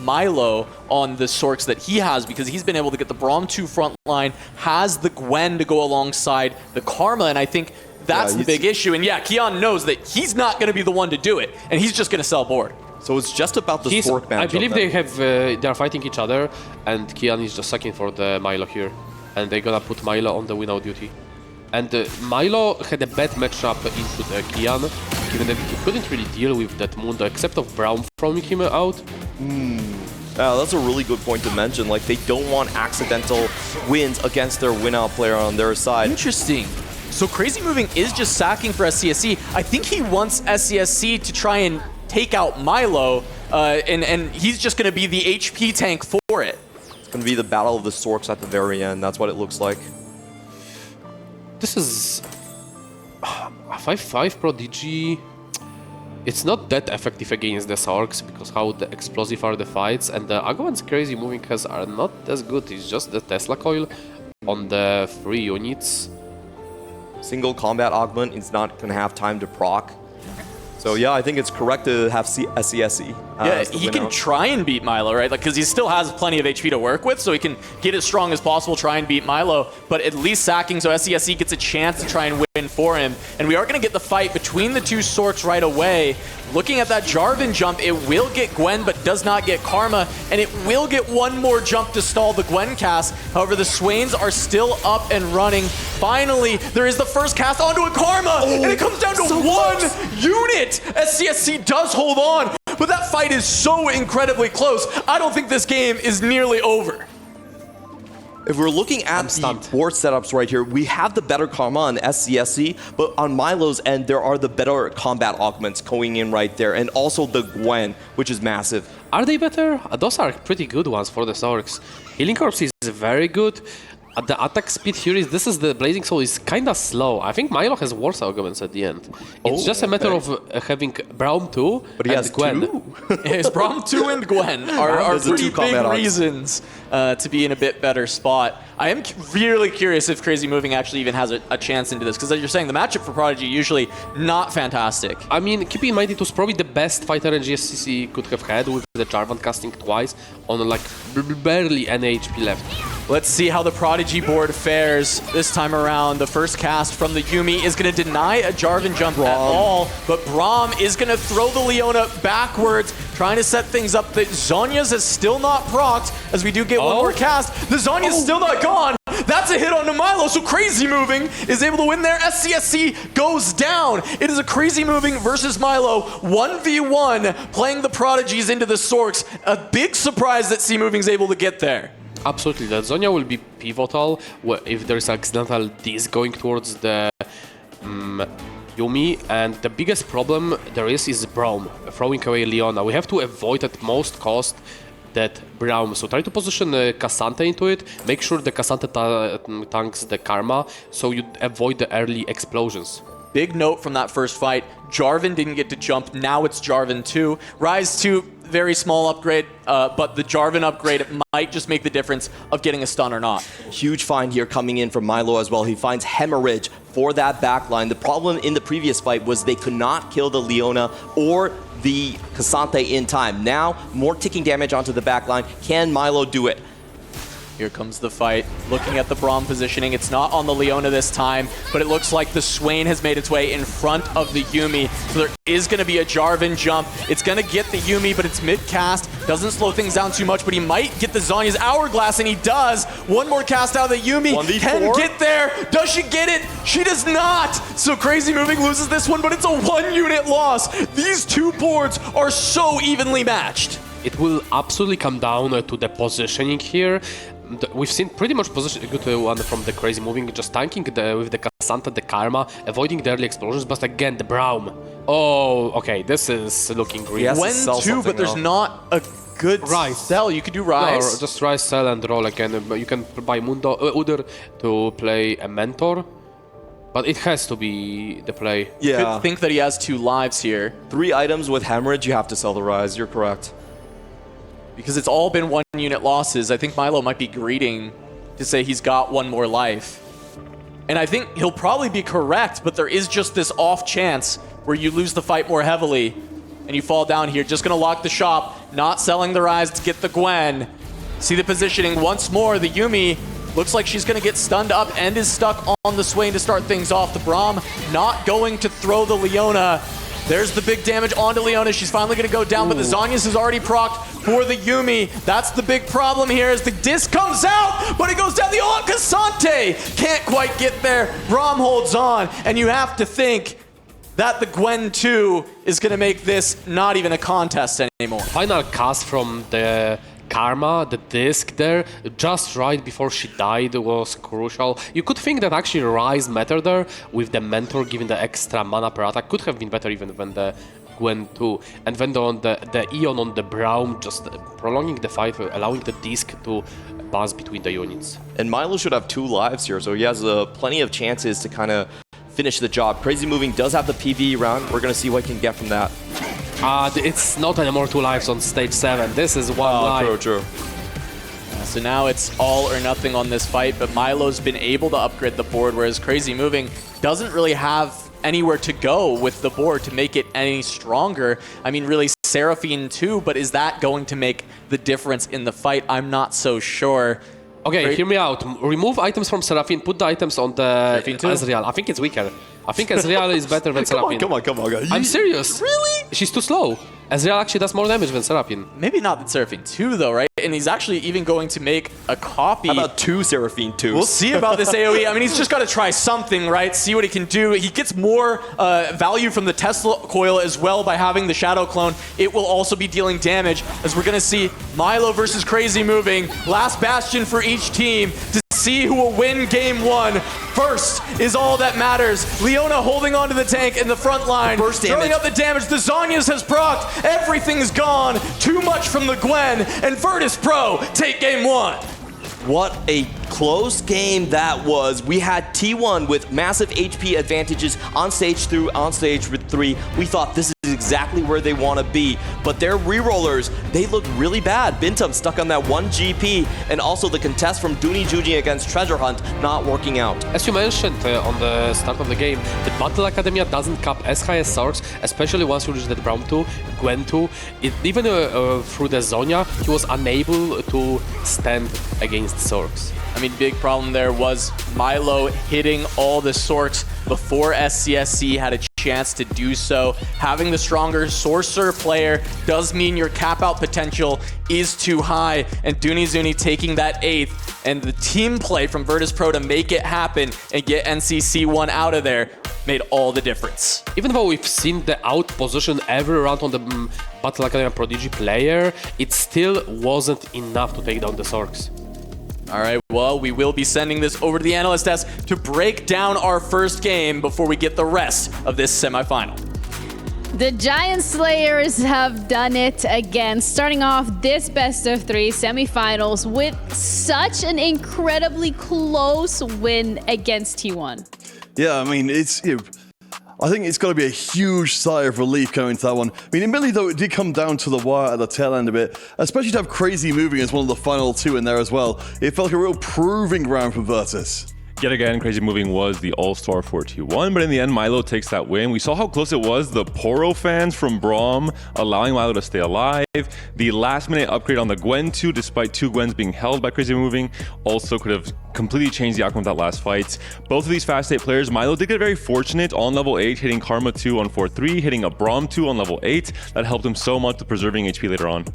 Milo on the Sorks that he has, because he's been able to get the Braum 2 front line, has the Gwen to go alongside the Karma, and I think that's the big issue. And yeah, Kian knows that he's not going to be the one to do it, and he's just going to sell board. So it's just about the Sork matchup. I believe they are fighting each other, and Kian is just sucking for the Milo here, and they're gonna put Milo on the win-out duty. And Milo had a bad matchup into the Kian, given that he couldn't really deal with that Mundo, except of Braum throwing him out. Yeah, that's a really good point to mention. Like, they don't want accidental wins against their win-out player on their side. Interesting. So Crazy Moving is just sacking for SCSC. I think he wants SCSC to try and take out Milo, and he's just going to be the HP tank for it. It's going to be the battle of the Sorks at the very end. That's what it looks like. This is 5-5 Prodigy, it's not that effective against the Sorks because how the explosive are the fights, and the Agovan's crazy moving has are not as good. It's just the Tesla coil on the 3 units. Single combat augment is not going to have time to proc. So yeah, I think it's correct to have SCSE. Yeah, he can try and beat Milo, right? Like, because he still has plenty of HP to work with, so he can get as strong as possible, try and beat Milo, but at least sacking, so SCSE gets a chance to try and win for him. And we are going to get the fight between the two Sorks right away. Looking at that Jarvan jump, it will get Gwen, but does not get Karma, and it will get one more jump to stall the Gwen cast. However, the Swains are still up and running. Finally, there is the first cast onto a Karma, and it comes down to one unit. SCSC does hold on, but that fight is so incredibly close. I don't think this game is nearly over. If we're looking at the board setups right here, we have the better Karma on SCSC, but on Milo's end, there are the better combat augments going in right there, and also the Gwen, which is massive. Are they better? Those are pretty good ones for the Sorks. Healing Corpse is very good. The attack speed here is, this is the Blazing Soul is kind of slow. I think Milo has worse arguments at the end. It's just a matter of having Braum 2 but he and has Gwen. His Braum 2 and Gwen are pretty big reasons to be in a bit better spot. I am really curious if Crazy Moving actually even has a chance into this, because as you're saying, the matchup for Prodigy usually not fantastic. I mean, keep in mind it was probably the best fighter GSCC could have had with the Jarvan casting twice on like barely any HP left. Let's see how the Prodigy board fares this time around. The first cast from the Yuumi is going to deny a Jarvan jump at all, but Braum is going to throw the Leona backwards, trying to set things up. The Zhonya's is still not procced, as we do get one more cast. The Zhonya's still not gone. That's a hit onto Milo, so Crazy Moving is able to win there. SCSC goes down. It is a Crazy Moving versus Milo, 1v1, playing the Prodigies into the Sorks. A big surprise that C Moving's able to get there. Absolutely, that Zhonya will be pivotal if there's accidental disc going towards the Yuumi, and the biggest problem there is Braum throwing away Leona. We have to avoid at most cost that Braum, so try to position Cassante into it, make sure the Cassante tanks the Karma, so you avoid the early explosions. Big note from that first fight, Jarvan didn't get to jump, now it's Jarvan 2. Rise 2, very small upgrade, but the Jarvan upgrade might just make the difference of getting a stun or not. Huge find here coming in from Milo as well. He finds Hemorrhage for that backline. The problem in the previous fight was they could not kill the Leona or the Cassante in time. Now, more ticking damage onto the backline. Can Milo do it? Here comes the fight. Looking at the Braum positioning, it's not on the Leona this time, but it looks like the Swain has made its way in front of the Yuumi. So there is going to be a Jarvan jump. It's going to get the Yuumi, but it's mid-cast. Doesn't slow things down too much, but he might get the Zhonya's Hourglass, and he does. One more cast out of the Yuumi. 1v4. Can get there. Does she get it? She does not. So Crazy Moving loses this one, but it's a one-unit loss. These two boards are so evenly matched. It will absolutely come down to the positioning here. We've seen pretty much a good one from the Crazy Moving, just tanking with the Cassante, the Karma, avoiding the early explosions, but again, the Braum. Oh, okay, this is looking green. When two, but there's not a good sell. You could do Rise. No, just Rise, sell, and roll again. You can buy Udyr to play a Mentor, but it has to be the play. Yeah. Could think that he has 2 lives here. 3 items with Hemorrhage, you have to sell the Rise. You're correct. Because it's all been one-unit losses. I think Milo might be greeting to say he's got 1 more life. And I think he'll probably be correct, but there is just this off chance where you lose the fight more heavily and you fall down here. Just going to lock the shop, not selling the Rise to get the Gwen. See the positioning once more. The Yuumi looks like she's going to get stunned up and is stuck on the Swain to start things off. The Braum not going to throw the Leona. There's the big damage onto Leona. She's finally going to go down, but the Zhonya's is already procced for the Yuumi. That's the big problem here as the disc comes out, but it goes down. The Cassante can't quite get there. Braum holds on, and you have to think that the Gwen 2 is going to make this not even a contest anymore. Final cast from the Karma, the disc there, just right before she died was crucial. You could think that actually Rise mattered there, with the Mentor giving the extra mana per attack. Could have been better even than the Gwen 2. And then the Eon on the Braum, just prolonging the fight, allowing the disc to bounce between the units. And Milo should have 2 lives here, so he has plenty of chances to kind of finish the job. Crazy Moving does have the PvE round. We're going to see what he can get from that. It's not anymore 2 lives on stage 7. This is 1 life. True. So now it's all or nothing on this fight, but Milo's been able to upgrade the board, whereas Crazy Moving doesn't really have anywhere to go with the board to make it any stronger. I mean, really, Seraphine too, but is that going to make the difference in the fight? I'm not so sure. Okay, hear me out. Remove items from Seraphine, put the items on the Ezreal. I think it's weaker. I think Ezreal is better than Seraphine. Come on, guys. I'm serious. Really? She's too slow. Ezreal actually does more damage than Seraphine. Maybe not the Seraphine 2 though, right? And he's actually even going to make a copy. How about 2 Seraphine 2s? We'll see about this AoE. I mean, he's just got to try something, right? See what he can do. He gets more value from the Tesla coil as well by having the Shadow Clone. It will also be dealing damage, as we're going to see Milo versus Crazy Moving. Last bastion for each team to see who will win game 1. First is all that matters. Leona holding onto the tank in the front line. Burst damage. Throwing up the damage. The Zhonya's has procced. Everything's gone. Too much from the Gwen. And Virtus.pro take game 1. What a close game that was. We had T1 with massive HP advantages on stage 3. We thought this is exactly where they want to be, but their rerollers, they look really bad. Bintum stuck on that 1 GP, and also the contest from Dooney Juji against Treasure Hunt not working out. As you mentioned on the start of the game, the Battle Academia doesn't cap as high as Sarks, especially once you reach that Braum 2, Gwen 2. Even through the Zhonya, he was unable to stand against Sorks. I mean, big problem there was Milo hitting all the Sorks before SCSC had a chance to do so. Having the stronger Sorcerer player does mean your cap-out potential is too high, and Dooney taking that 8th, and the team play from Virtus.pro to make it happen and get NCC1 out of there made all the difference. Even though we've seen the out position every round on the Battle Academia Prodigy player, it still wasn't enough to take down the Sorks. All right, well, we will be sending this over to the analyst desk to break down our first game before we get the rest of this semifinal. The Giant Slayers have done it again, starting off this best-of-3 semifinals with such an incredibly close win against T1. Yeah, I mean, I think it's got to be a huge sigh of relief going into that one. I mean, admittedly, though, it did come down to the wire at the tail end of it, especially to have Crazy Moving as one of the final 2 in there as well. It felt like a real proving ground for Virtus. Yet again, Crazy Moving was the all-star for T1, but in the end, Milo takes that win. We saw how close it was. The Poro fans from Braum allowing Milo to stay alive. The last-minute upgrade on the Gwen 2, despite 2 Gwens being held by Crazy Moving, also could have completely changed the outcome of that last fight. Both of these Fast 8 players, Milo did get very fortunate on level 8, hitting Karma 2 on 4-3, hitting a Braum 2 on level 8. That helped him so much with preserving HP later on.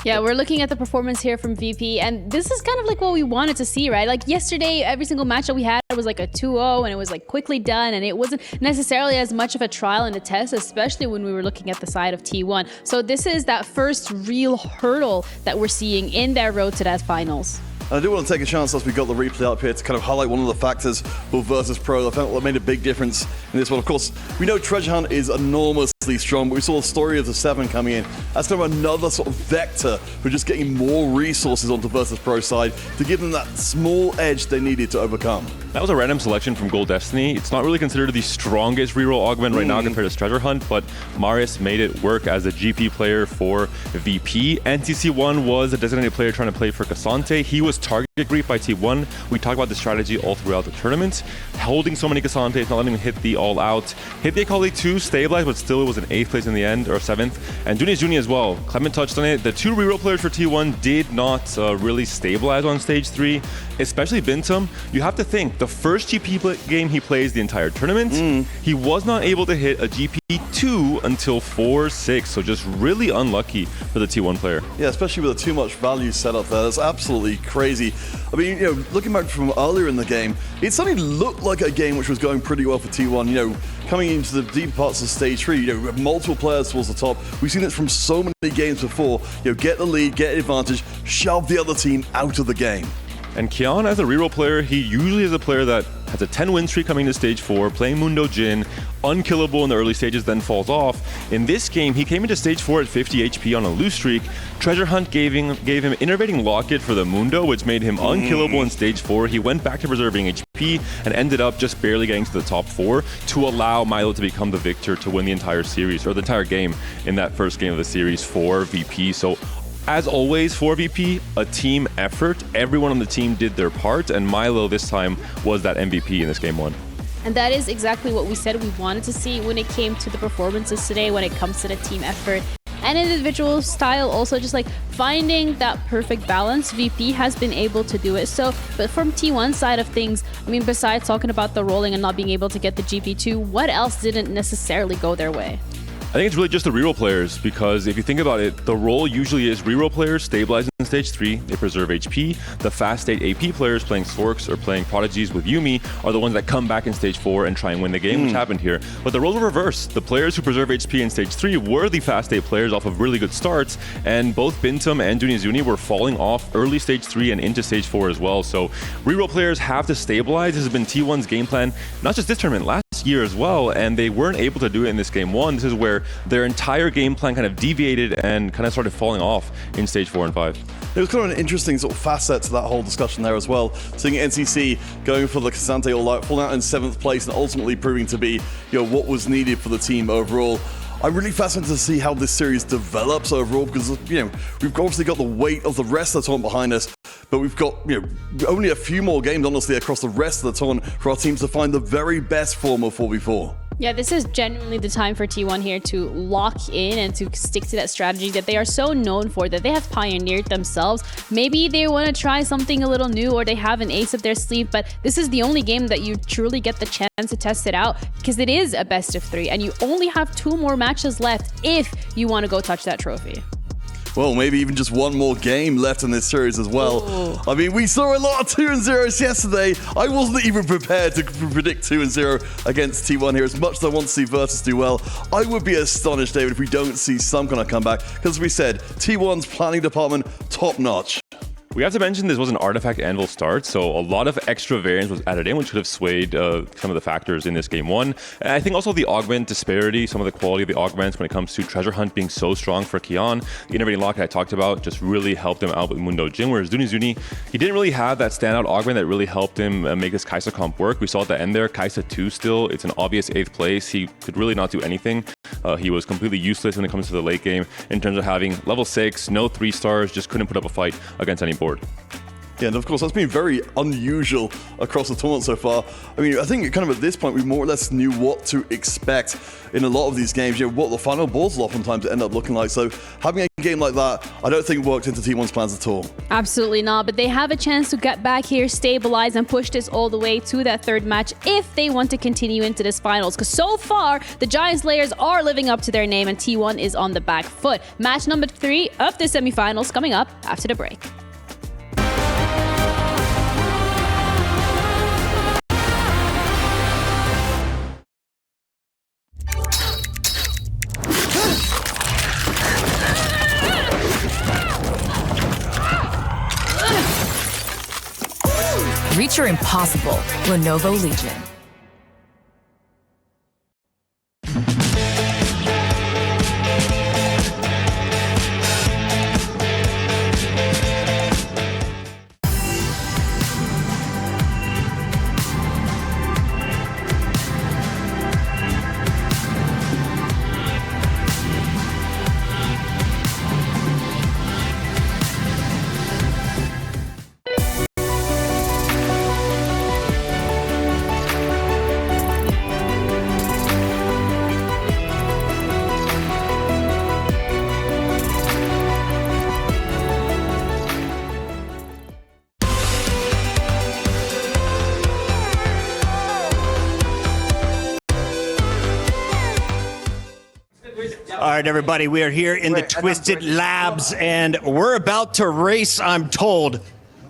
Yeah, we're looking at the performance here from VP, and this is kind of like what we wanted to see, right? Like yesterday, every single match that we had was like a 2-0, and it was like quickly done, and it wasn't necessarily as much of a trial and a test, especially when we were looking at the side of T1. So this is that first real hurdle that we're seeing in their road to that finals. And I do want to take a chance as we got the replay up here to kind of highlight one of the factors for Virtus.pro that I felt made a big difference in this one. Of course, we know Treasure Hunt is enormously strong, but we saw the story of the 7 coming in. That's kind of another sort of vector for just getting more resources onto Virtus.pro side to give them that small edge they needed to overcome. That was a random selection from Gold Destiny. It's not really considered the strongest reroll augment right now compared to Treasure Hunt, but Marius made it work as a GP player for VP. NCC1 was a designated player trying to play for Cassante. He was target grief by T1. We talked about the strategy all throughout the tournament. Holding so many Cassantes, not letting him hit the all out. Hit the Akali 2, stabilized, but still it was an 8th place in the end, or 7th. And Dooney Juji as well. Clement touched on it. The 2 reroll players for T1 did not really stabilize on stage 3, especially Bintum. You have to think, the first GP game he plays the entire tournament, he was not able to hit a GP2 until 4-6, so just really unlucky for the T1 player. Yeah, especially with too much value set up there. That's absolutely crazy. I mean, you know, looking back from earlier in the game, it suddenly looked like a game which was going pretty well for T1. You know, coming into the deep parts of stage 3, you know, multiple players towards the top. We've seen it from so many games before. You know, get the lead, get advantage, shove the other team out of the game. And Kian, as a reroll player, he usually is a player that has a 10-win streak coming to stage 4, playing Mundo Jin, unkillable in the early stages, then falls off. In this game, he came into stage 4 at 50 HP on a lose streak. Treasure Hunt gave him Innervating Locket for the Mundo, which made him unkillable in stage 4. He went back to preserving HP and ended up just barely getting to the top 4 to allow Milo to become the victor to win the entire series, or the entire game in that first game of the series for VP. So as always for VP, a team effort. Everyone on the team did their part, and Milo this time was that MVP in this game 1. And that is exactly what we said we wanted to see when it came to the performances today, when it comes to the team effort and individual style, also just like finding that perfect balance. VP has been able to do it. So, but from T1 side of things, I mean, besides talking about the rolling and not being able to get the GP2, what else didn't necessarily go their way? I think it's really just the reroll players, because if you think about it, the role usually is reroll players stabilize in stage 3, they preserve HP. The fast state AP players playing Sorks or playing Prodigies with Yuumi are the ones that come back in stage 4 and try and win the game, which happened here. But the roles were reversed. The players who preserve HP in stage 3 were the fast state players off of really good starts, and both Bintum and Dunizuni were falling off early stage 3 and into stage 4 as well. So reroll players have to stabilize. This has been T1's game plan, not just this tournament, last year as well, and they weren't able to do it in this game 1. This is where their entire game plan kind of deviated and kind of started falling off in stage 4 and 5. It was kind of an interesting sort of facet to that whole discussion there as well. Seeing NCC going for the Casante All-Out, falling out in 7th place and ultimately proving to be, what was needed for the team overall. I'm really fascinated to see how this series develops overall, because we've obviously got the weight of the rest of the tournament behind us, but we've got only a few more games honestly across the rest of the tournament for our teams to find the very best form of 4v4. Yeah, this is genuinely the time for T1 here to lock in and to stick to that strategy that they are so known for, that they have pioneered themselves. Maybe they want to try something a little new, or they have an ace up their sleeve, but this is the only game that you truly get the chance to test it out, because it is a best of 3 and you only have 2 more matches left if you want to go touch that trophy. Well, maybe even just one more game left in this series as well. Ooh. I mean, we saw a lot of 2-0s yesterday. I wasn't even prepared to predict 2-0 against T1 here. As much as I want to see Virtus do well, I would be astonished, David, if we don't see some kind of comeback. Because as we said, T1's planning department, top notch. We have to mention this was an Artifact Anvil start, so a lot of extra variance was added in, which could have swayed some of the factors in this game 1. And I think also the augment disparity, some of the quality of the augments when it comes to Treasure Hunt being so strong for Kion. The Innervating Locket I talked about just really helped him out with Mundo Jin, whereas Dunizuni, he didn't really have that standout augment that really helped him make this Kaisa comp work. We saw at the end there, Kaisa 2 still, it's an obvious 8th place. He could really not do anything. He was completely useless when it comes to the late game in terms of having level 6, no 3 stars, just couldn't put up a fight against any board. Yeah, and of course, that's been very unusual across the tournament so far. I mean, I think kind of at this point, we more or less knew what to expect in a lot of these games, what the final boards will oftentimes end up looking like. So having a game like that, I don't think worked into T1's plans at all. Absolutely not, but they have a chance to get back here, stabilize, and push this all the way to that 3rd match if they want to continue into this finals. Because so far, the Giant Slayers are living up to their name, and T1 is on the back foot. Match number 3 of the semifinals coming up after the break. Reach your impossible, Lenovo Legion. All right, everybody, we are here in the Twisted Labs, and we're about to race, I'm told.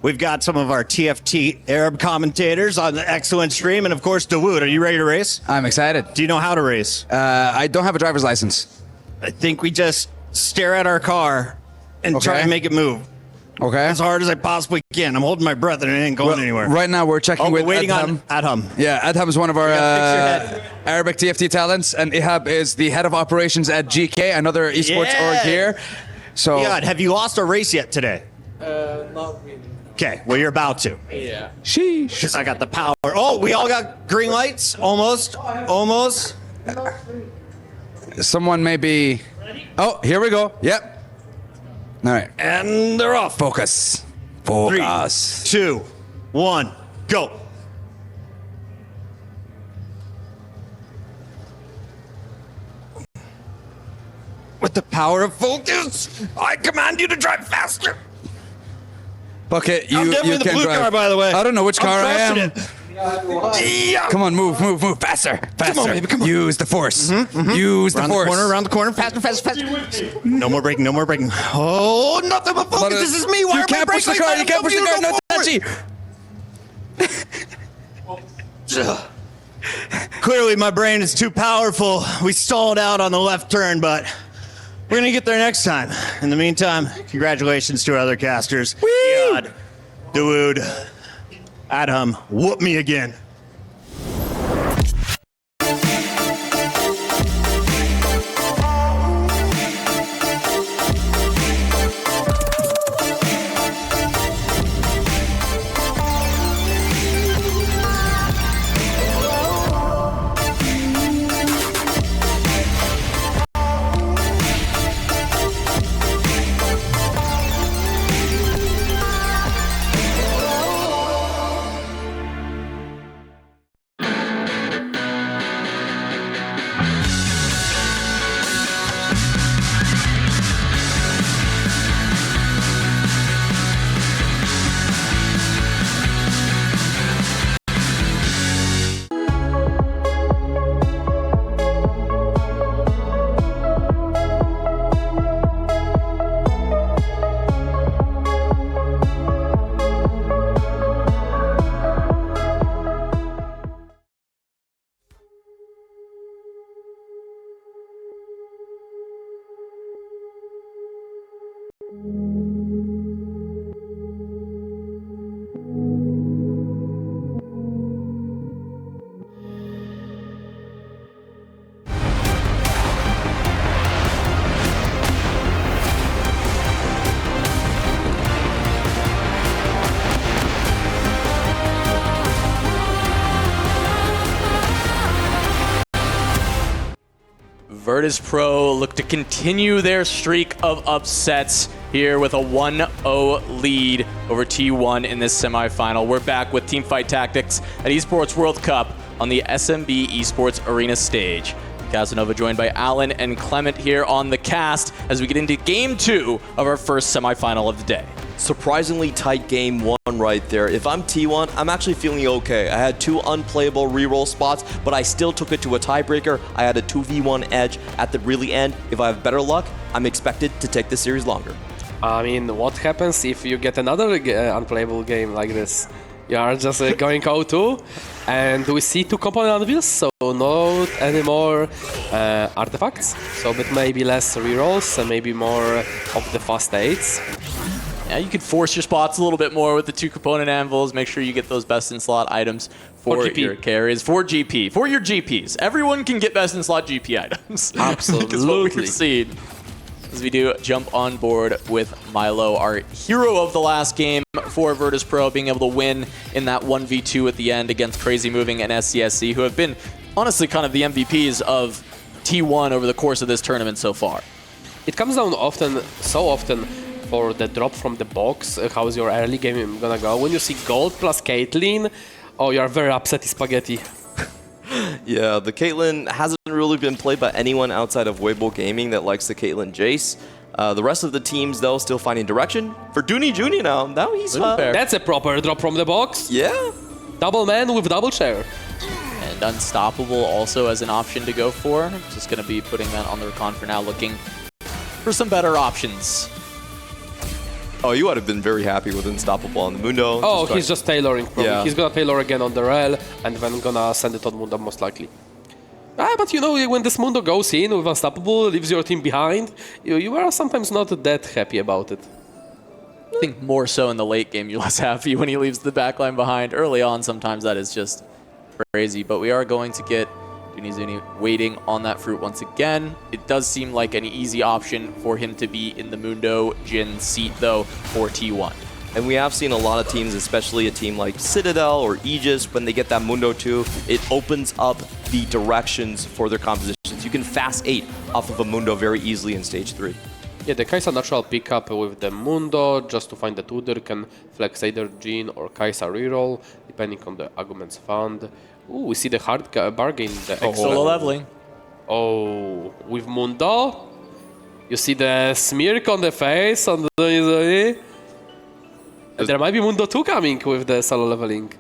We've got some of our TFT Arab commentators on the excellent stream, and of course, Dawood, are you ready to race? I'm excited. Do you know how to race? I don't have a driver's license. I think we just stare at our car and try to make it move. Okay. as hard as I possibly can. I'm holding my breath and it ain't going anywhere. Right now we're checking Oh, with we're waiting Adham. on Adham. Yeah, Adham is one of our gotta fix your Arabic TFT talents, and Ihab is the head of operations at GK, another esports org here. So, Riyadh, have you lost a race yet today? Not really. Okay, well, you're about to. Yeah. sheesh. Because I got the power. Oh, we all got green lights? Almost. Almost. Someone may be. Oh, here we go. Yep. All right. And they're off. Focus. 3, Focus. 2, 1, go. With the power of focus, I command you to drive faster. Bucket, I'm you definitely the can blue drive. car, by the way. I don't know which car I am. Yeah. Come on, move, faster, faster. on, baby, come on. Use the force. Use the force. Around the corner, faster, faster, faster. No more braking, no more braking. Oh, nothing but focus. This is me. Why You are can't my push brakes the like car. that? You can't push the car. No touchy. Clearly, my brain is too powerful. We stalled out on the left turn, but we're gonna get there next time. In the meantime, congratulations to our other casters. Riyadh, Dawood, Adham, whoop me again. Virtus.pro look to continue their streak of upsets here with a 1-0 lead over T1 in this semifinal. We're back with Teamfight Tactics at Esports World Cup on the SMB Esports Arena stage. Casanova joined by Alan and Clement here on the cast as we get into game 2 of our first semifinal of the day. Surprisingly tight game 1 right there. If I'm T1, I'm actually feeling okay. I had 2 unplayable reroll spots, but I still took it to a tiebreaker. I had a 2v1 edge at the really end. If I have better luck, I'm expected to take this series longer. I mean, what happens if you get another unplayable game like this? You are just going 0-2, and we see 2 component anvils, so not any more artifacts. So, but maybe less rerolls, and maybe more of the fast 8s. Yeah, you could force your spots a little bit more with the 2 component anvils. Make sure you get those best in slot items for your carries. For GP, for your GPs. Everyone can get best in slot GP items. Absolutely. Because what we've seen as we do jump on board with Milo, our hero of the last game for Virtus.pro, being able to win in that 1v2 at the end against Crazy Moving and SCSC, who have been honestly kind of the MVPs of T1 over the course of this tournament so far. It comes down so often for the drop from the box. How's your early game gonna go? When you see gold plus Caitlyn, oh, you are very upset, Spaghetti. Yeah, the Caitlyn hasn't really been played by anyone outside of Weibo Gaming that likes the Caitlyn Jace. The rest of the teams, though, still finding direction. For Dooney Jr. now he's... That's a proper drop from the box. Yeah. Double man with double chair. And Unstoppable also as an option to go for. Just going to be putting that on the recon for now, looking for some better options. Oh, you would have been very happy with Unstoppable on the Mundo. Oh, he's just tailoring probably. Yeah. He's gonna tailor again on the rel, and then gonna send it on Mundo most likely. But you know, when this Mundo goes in with Unstoppable, leaves your team behind, you are sometimes not that happy about it. think more so in the late game, you're less happy when he leaves the backline behind. Early on, sometimes that is just crazy. But we are going to get Dunizuni waiting on that fruit once again. It does seem like an easy option for him to be in the Mundo Jin seat, though, for T1. And we have seen a lot of teams, especially a team like Citadel or Aegis, when they get that Mundo 2, it opens up the directions for their compositions. You can fast 8 off of a Mundo very easily in stage 3. Yeah, the Kai'Sa natural pickup with the Mundo, just to find the tutor, can flex either Jin or Kai'Sa reroll, depending on the arguments found. Ooh, we see the hard bargain. The Solo leveling. Oh, with Mundo, you see the smirk on the face on the... There might be Mundo 2 coming with the solo leveling.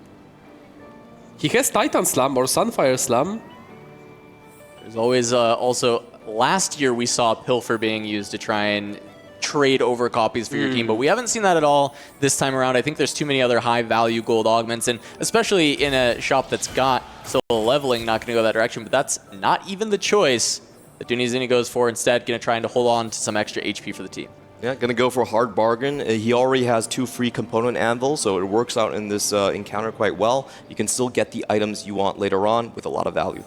He has Titan Slam or Sunfire Slam. There's always also... Last year we saw Pilfer being used to try and trade over copies for your team, but we haven't seen that at all this time around. I think there's too many other high-value gold augments, and especially in a shop that's got solo leveling, not going to go that direction, but that's not even the choice that Dunizuni goes for. Instead, going to try and hold on to some extra HP for the team. Yeah, gonna go for a hard bargain. He already has 2 free component anvils, so it works out in this encounter quite well. You can still get the items you want later on with a lot of value.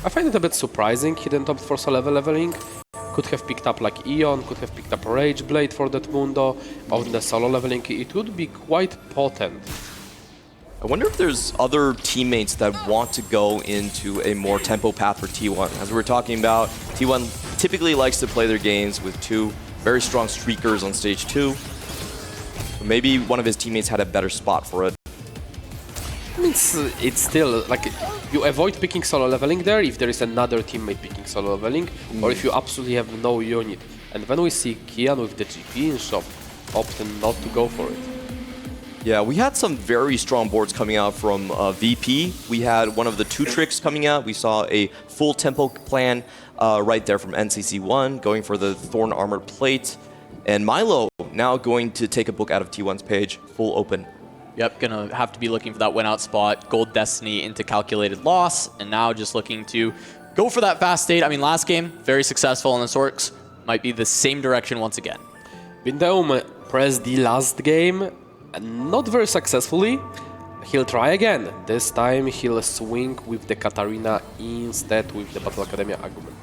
I find it a bit surprising he didn't opt for solo leveling. Could have picked up like Eon, could have picked up Rage Blade for that Mundo. On the solo leveling, it would be quite potent. I wonder if there's other teammates that want to go into a more tempo path for T1. As we were talking about, T1 typically likes to play their games with 2 very strong streakers on stage 2. Maybe one of his teammates had a better spot for it. I mean, it's still like you avoid picking solo leveling there if there is another teammate picking solo leveling, or if you absolutely have no unit. And when we see Kian with the GP in shop, opting not to go for it. Yeah, we had some very strong boards coming out from VP. We had one of the 2 tricks coming out. We saw a full tempo plan right there from NCC1, going for the Thorn Armored Plate. And Milo now going to take a book out of T1's page, full open. Yep, gonna have to be looking for that win out spot. Gold Destiny into calculated loss, and now just looking to go for that fast state. I mean, last game, very successful on the Sorks. Might be the same direction once again. Windaum pressed the last game, not very successfully. He'll try again. This time he'll swing with the Katarina instead with the Battle Academia argument.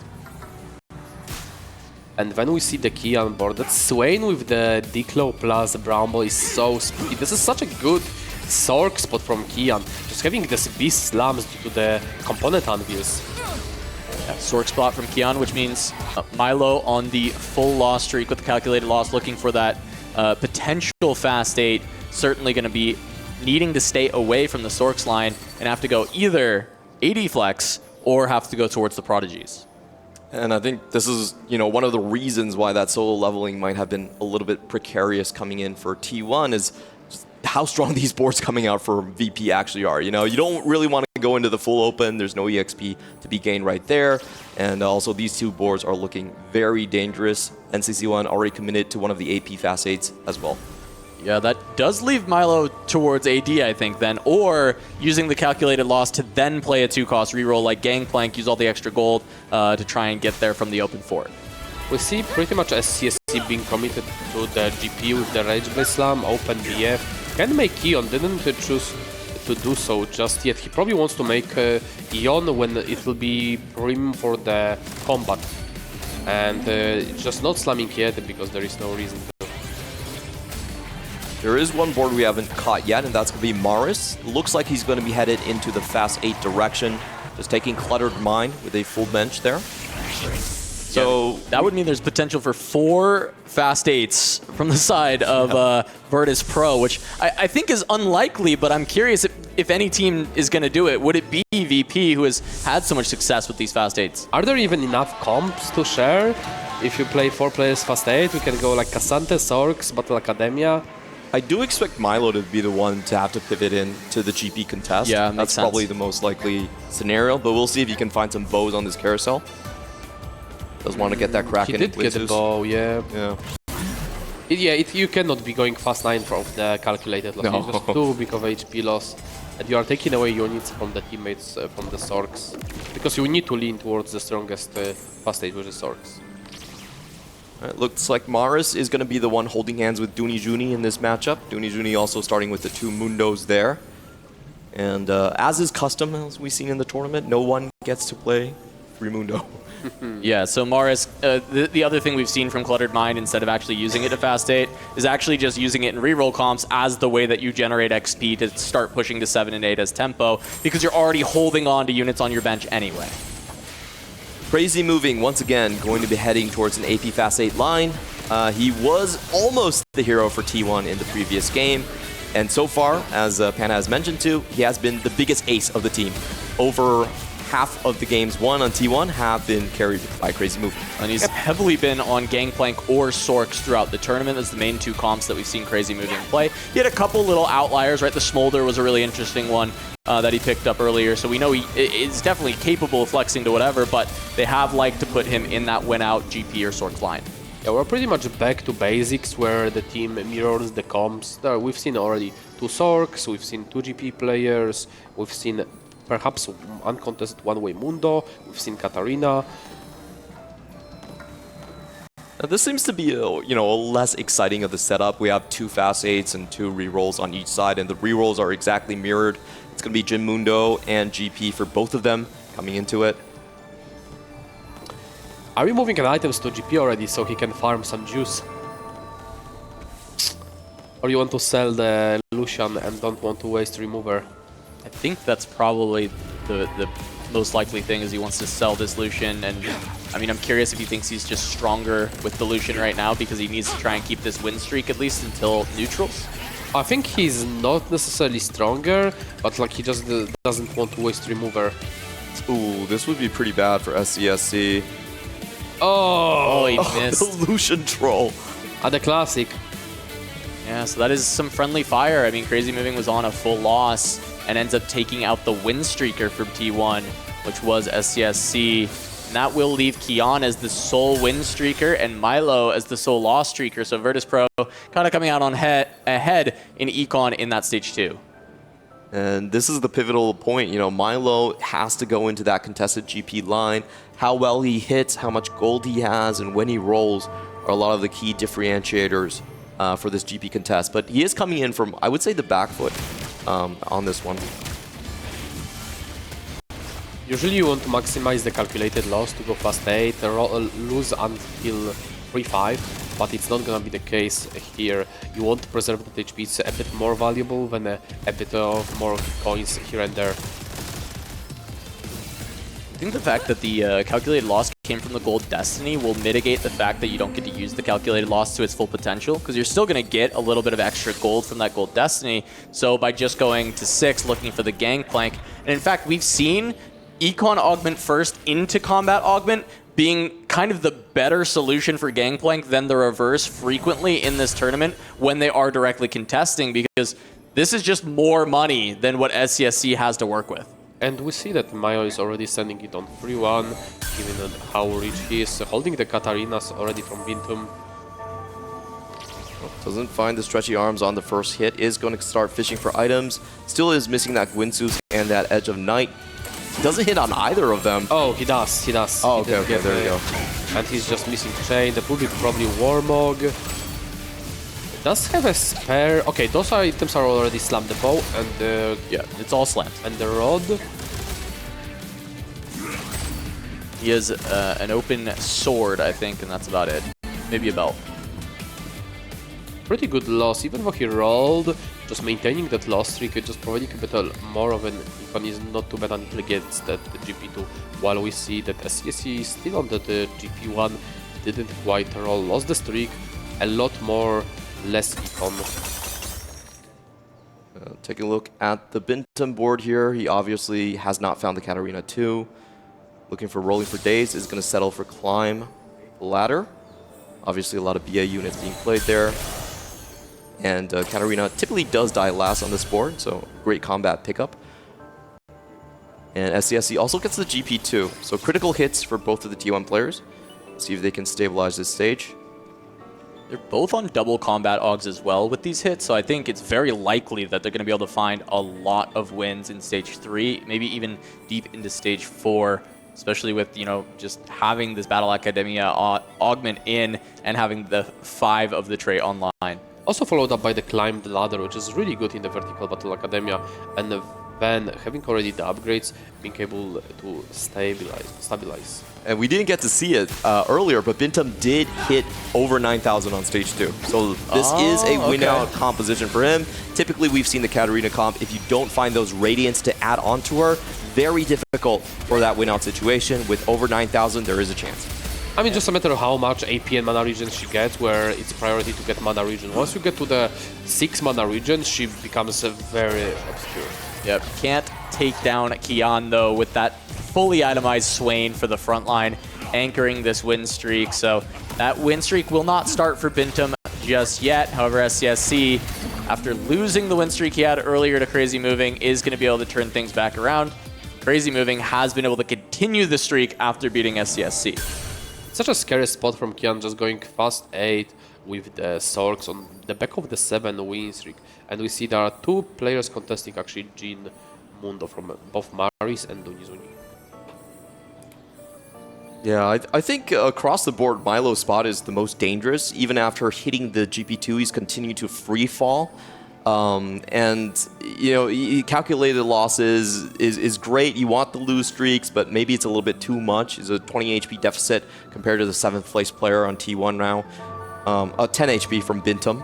And when we see the key on board, that Swain with the Diklo plus Bramble is so speedy. This is such a good Sork spot from Kian. Just having this Beast Slams due to the component anvils. Yeah, Sork spot from Kian, which means Milo on the full loss streak with the calculated loss, looking for that potential fast 8. Certainly going to be needing to stay away from the Sorks line and have to go either AD flex or have to go towards the Prodigies. And I think this is, one of the reasons why that solo leveling might have been a little bit precarious coming in for T1 is just how strong these boards coming out for VP actually are. You don't really want to go into the full open. There's no EXP to be gained right there. And also these 2 boards are looking very dangerous. NCC1 already committed to one of the AP fast 8s as well. Yeah, that does leave Milo towards AD, I think, then. Or using the calculated loss to then play a 2-cost reroll like Gangplank, use all the extra gold to try and get there from the open fort. We see pretty much SCSC being committed to the GP with the Rage Blade Slam, open BF. Can make Eon, didn't choose to do so just yet. He probably wants to make Eon when it will be prim for the combat. And just not slamming yet because there is no reason to. There is one board we haven't caught yet, and that's going to be Maris. Looks like he's going to be headed into the fast 8 direction, just taking Cluttered Mine with a full bench there. So yeah, that would mean there's potential for 4 fast 8s from the side of Virtus.pro, which I think is unlikely, but I'm curious if any team is going to do it. Would it be VP, who has had so much success with these fast 8s? Are there even enough comps to share? If you play 4 players fast 8, we can go like Cassante, Sorks, Battle Academia. I do expect Milo to be the one to have to pivot in to the GP contest. Yeah, that's probably the most likely scenario, but we'll see if he can find some bows on this carousel. Does want to get that Kraken. He did get a bow, yeah. You cannot be going fast 9 from the calculated loss. No. It's just too big of HP loss. And you are taking away units from the teammates from the Sorks. Because you need to lean towards the strongest fast 8, which is Sorks. It looks like Maris is going to be the one holding hands with Dooney Juni in this matchup. Dooney Juni also starting with the 2 Mundos there. And as is custom, as we've seen in the tournament, no one gets to play free Mundo. Yeah, so Maris, the other thing we've seen from Cluttered Mind, instead of actually using it to Fast 8, is actually just using it in reroll comps as the way that you generate XP to start pushing to 7 and 8 as tempo, because you're already holding on to units on your bench anyway. Crazy moving, once again, going to be heading towards an AP Fast 8 line. He was almost the hero for T1 in the previous game. And so far, as Pana has mentioned too, he has been the biggest ace of the team. Over half of the games won on T1 have been carried by Crazy Moving. And he's heavily been on Gangplank or Sorks throughout the tournament. That's the main 2 comps that we've seen Crazy Moving play. He had a couple little outliers, right? The Smolder was a really interesting one that he picked up earlier. So we know he is definitely capable of flexing to whatever, but they have liked to put him in that win-out GP or Sorks line. Yeah, we're pretty much back to basics where the team mirrors the comps. We've seen already 2 Sorks, we've seen 2 GP players, we've seen perhaps uncontested one-way Mundo, we've seen Katarina. Now, this seems to be a less exciting of the setup. We have 2 Fast 8s and 2 rerolls on each side, and the rerolls are exactly mirrored. It's going to be Jin Mundo and GP for both of them coming into it. Are we moving an items to GP already so he can farm some juice? Or you want to sell the Lucian and don't want to waste remover? I think that's probably the most likely thing, is he wants to sell this Lucian. And I mean, I'm curious if he thinks he's just stronger with the Lucian right now because he needs to try and keep this win streak at least until neutrals. I think he's not necessarily stronger, but like he just doesn't want to waste remover. Ooh, this would be pretty bad for SCSC. Oh, he missed. The Lucian troll. The classic. Yeah, so that is some friendly fire. I mean, Crazy Moving was on a full loss and ends up taking out the win streaker from T1, which was SCSC. And that will leave Kian as the sole win streaker and Milo as the sole loss streaker. So Virtus.pro kind of coming out on ahead in Econ in that stage 2. And this is the pivotal point. Milo has to go into that contested GP line. How well he hits, how much gold he has, and when he rolls are a lot of the key differentiators for this GP contest. But he is coming in from, I would say, the back foot on this one. Usually you want to maximize the calculated loss to go fast 8, lose until 3-5, but it's not gonna be the case here. You want to preserve that HP, it's a bit more valuable than a bit of more coins here and there. I think the fact that the calculated loss came from the Gold Destiny will mitigate the fact that you don't get to use the calculated loss to its full potential, because you're still going to get a little bit of extra gold from that Gold Destiny. So by just going to 6, looking for the Gangplank, and in fact, we've seen Econ Augment first into Combat Augment being kind of the better solution for Gangplank than the reverse frequently in this tournament when they are directly contesting, because this is just more money than what SCSC has to work with. And we see that Mayo is already sending it on 3-1, given how rich he is, holding the Katarinas already from Vintum. Doesn't find the stretchy arms on the first hit, is going to start fishing for items. Still is missing that Gwynsus and that Edge of Night. Doesn't hit on either of them. Oh, he does. Oh, okay, there we go. And he's just missing Chain, that will be probably Warmog. Does have a spare. Okay, those items are already slammed. The bow and yeah, it's all slammed. And the rod. He has an open sword, I think, and that's about it. Maybe a belt. Pretty good loss, even though he rolled. Just maintaining that loss streak, just providing a bit more of an econ is not too bad until he gets that GP2. While we see that SCSC is still on the GP1, didn't quite roll, lost the streak, a lot more. Less econ. Taking a look at the Bintum board here, he obviously has not found the Katarina 2. Looking for Rolling for Days, is going to settle for Climb Ladder. Obviously a lot of BA units being played there. And Katarina typically does die last on this board, so great combat pickup. And SCSC also gets the GP2, so critical hits for both of the T1 players. See if they can stabilize this stage. They're both on double combat augs as well with these hits, so I think it's very likely that they're going to be able to find a lot of wins in stage 3, maybe even deep into stage 4 especially with, just having this Battle Academia augment in and having the 5 of the trait online. Also followed up by the climbed ladder, which is really good in the vertical Battle Academia, and then having already the upgrades, being able to stabilize. And we didn't get to see it earlier, but Bintum did hit over 9,000 on stage 2. So this is a win-out composition for him. Typically, we've seen the Katarina comp. If you don't find those Radiants to add onto her, very difficult for that win-out situation. With over 9,000, there is a chance. I mean, just a matter of how much AP and mana regions she gets, where it's priority to get mana region. Once you get to the 6 mana region, she becomes very obscure. Yep, can't take down Kian though with that fully itemized Swain for the front line, anchoring this win streak. So that win streak will not start for Bintum just yet. However, SCSC, after losing the win streak he had earlier to Crazy Moving, is going to be able to turn things back around. Crazy Moving has been able to continue the streak after beating SCSC. Such a scary spot from Kian, just going fast 8 with the Sorks on the back of the 7 win streak. And we see there are 2 players contesting actually Jin Mundo from both Maris and Dunizuni. Yeah, I think across the board, Milo's spot is the most dangerous. Even after hitting the GP2, he's continued to free fall. Calculated losses is great. You want the lose streaks, but maybe it's a little bit too much. It's a 20 HP deficit compared to the 7th place player on T1 now. 10 HP from Bintum.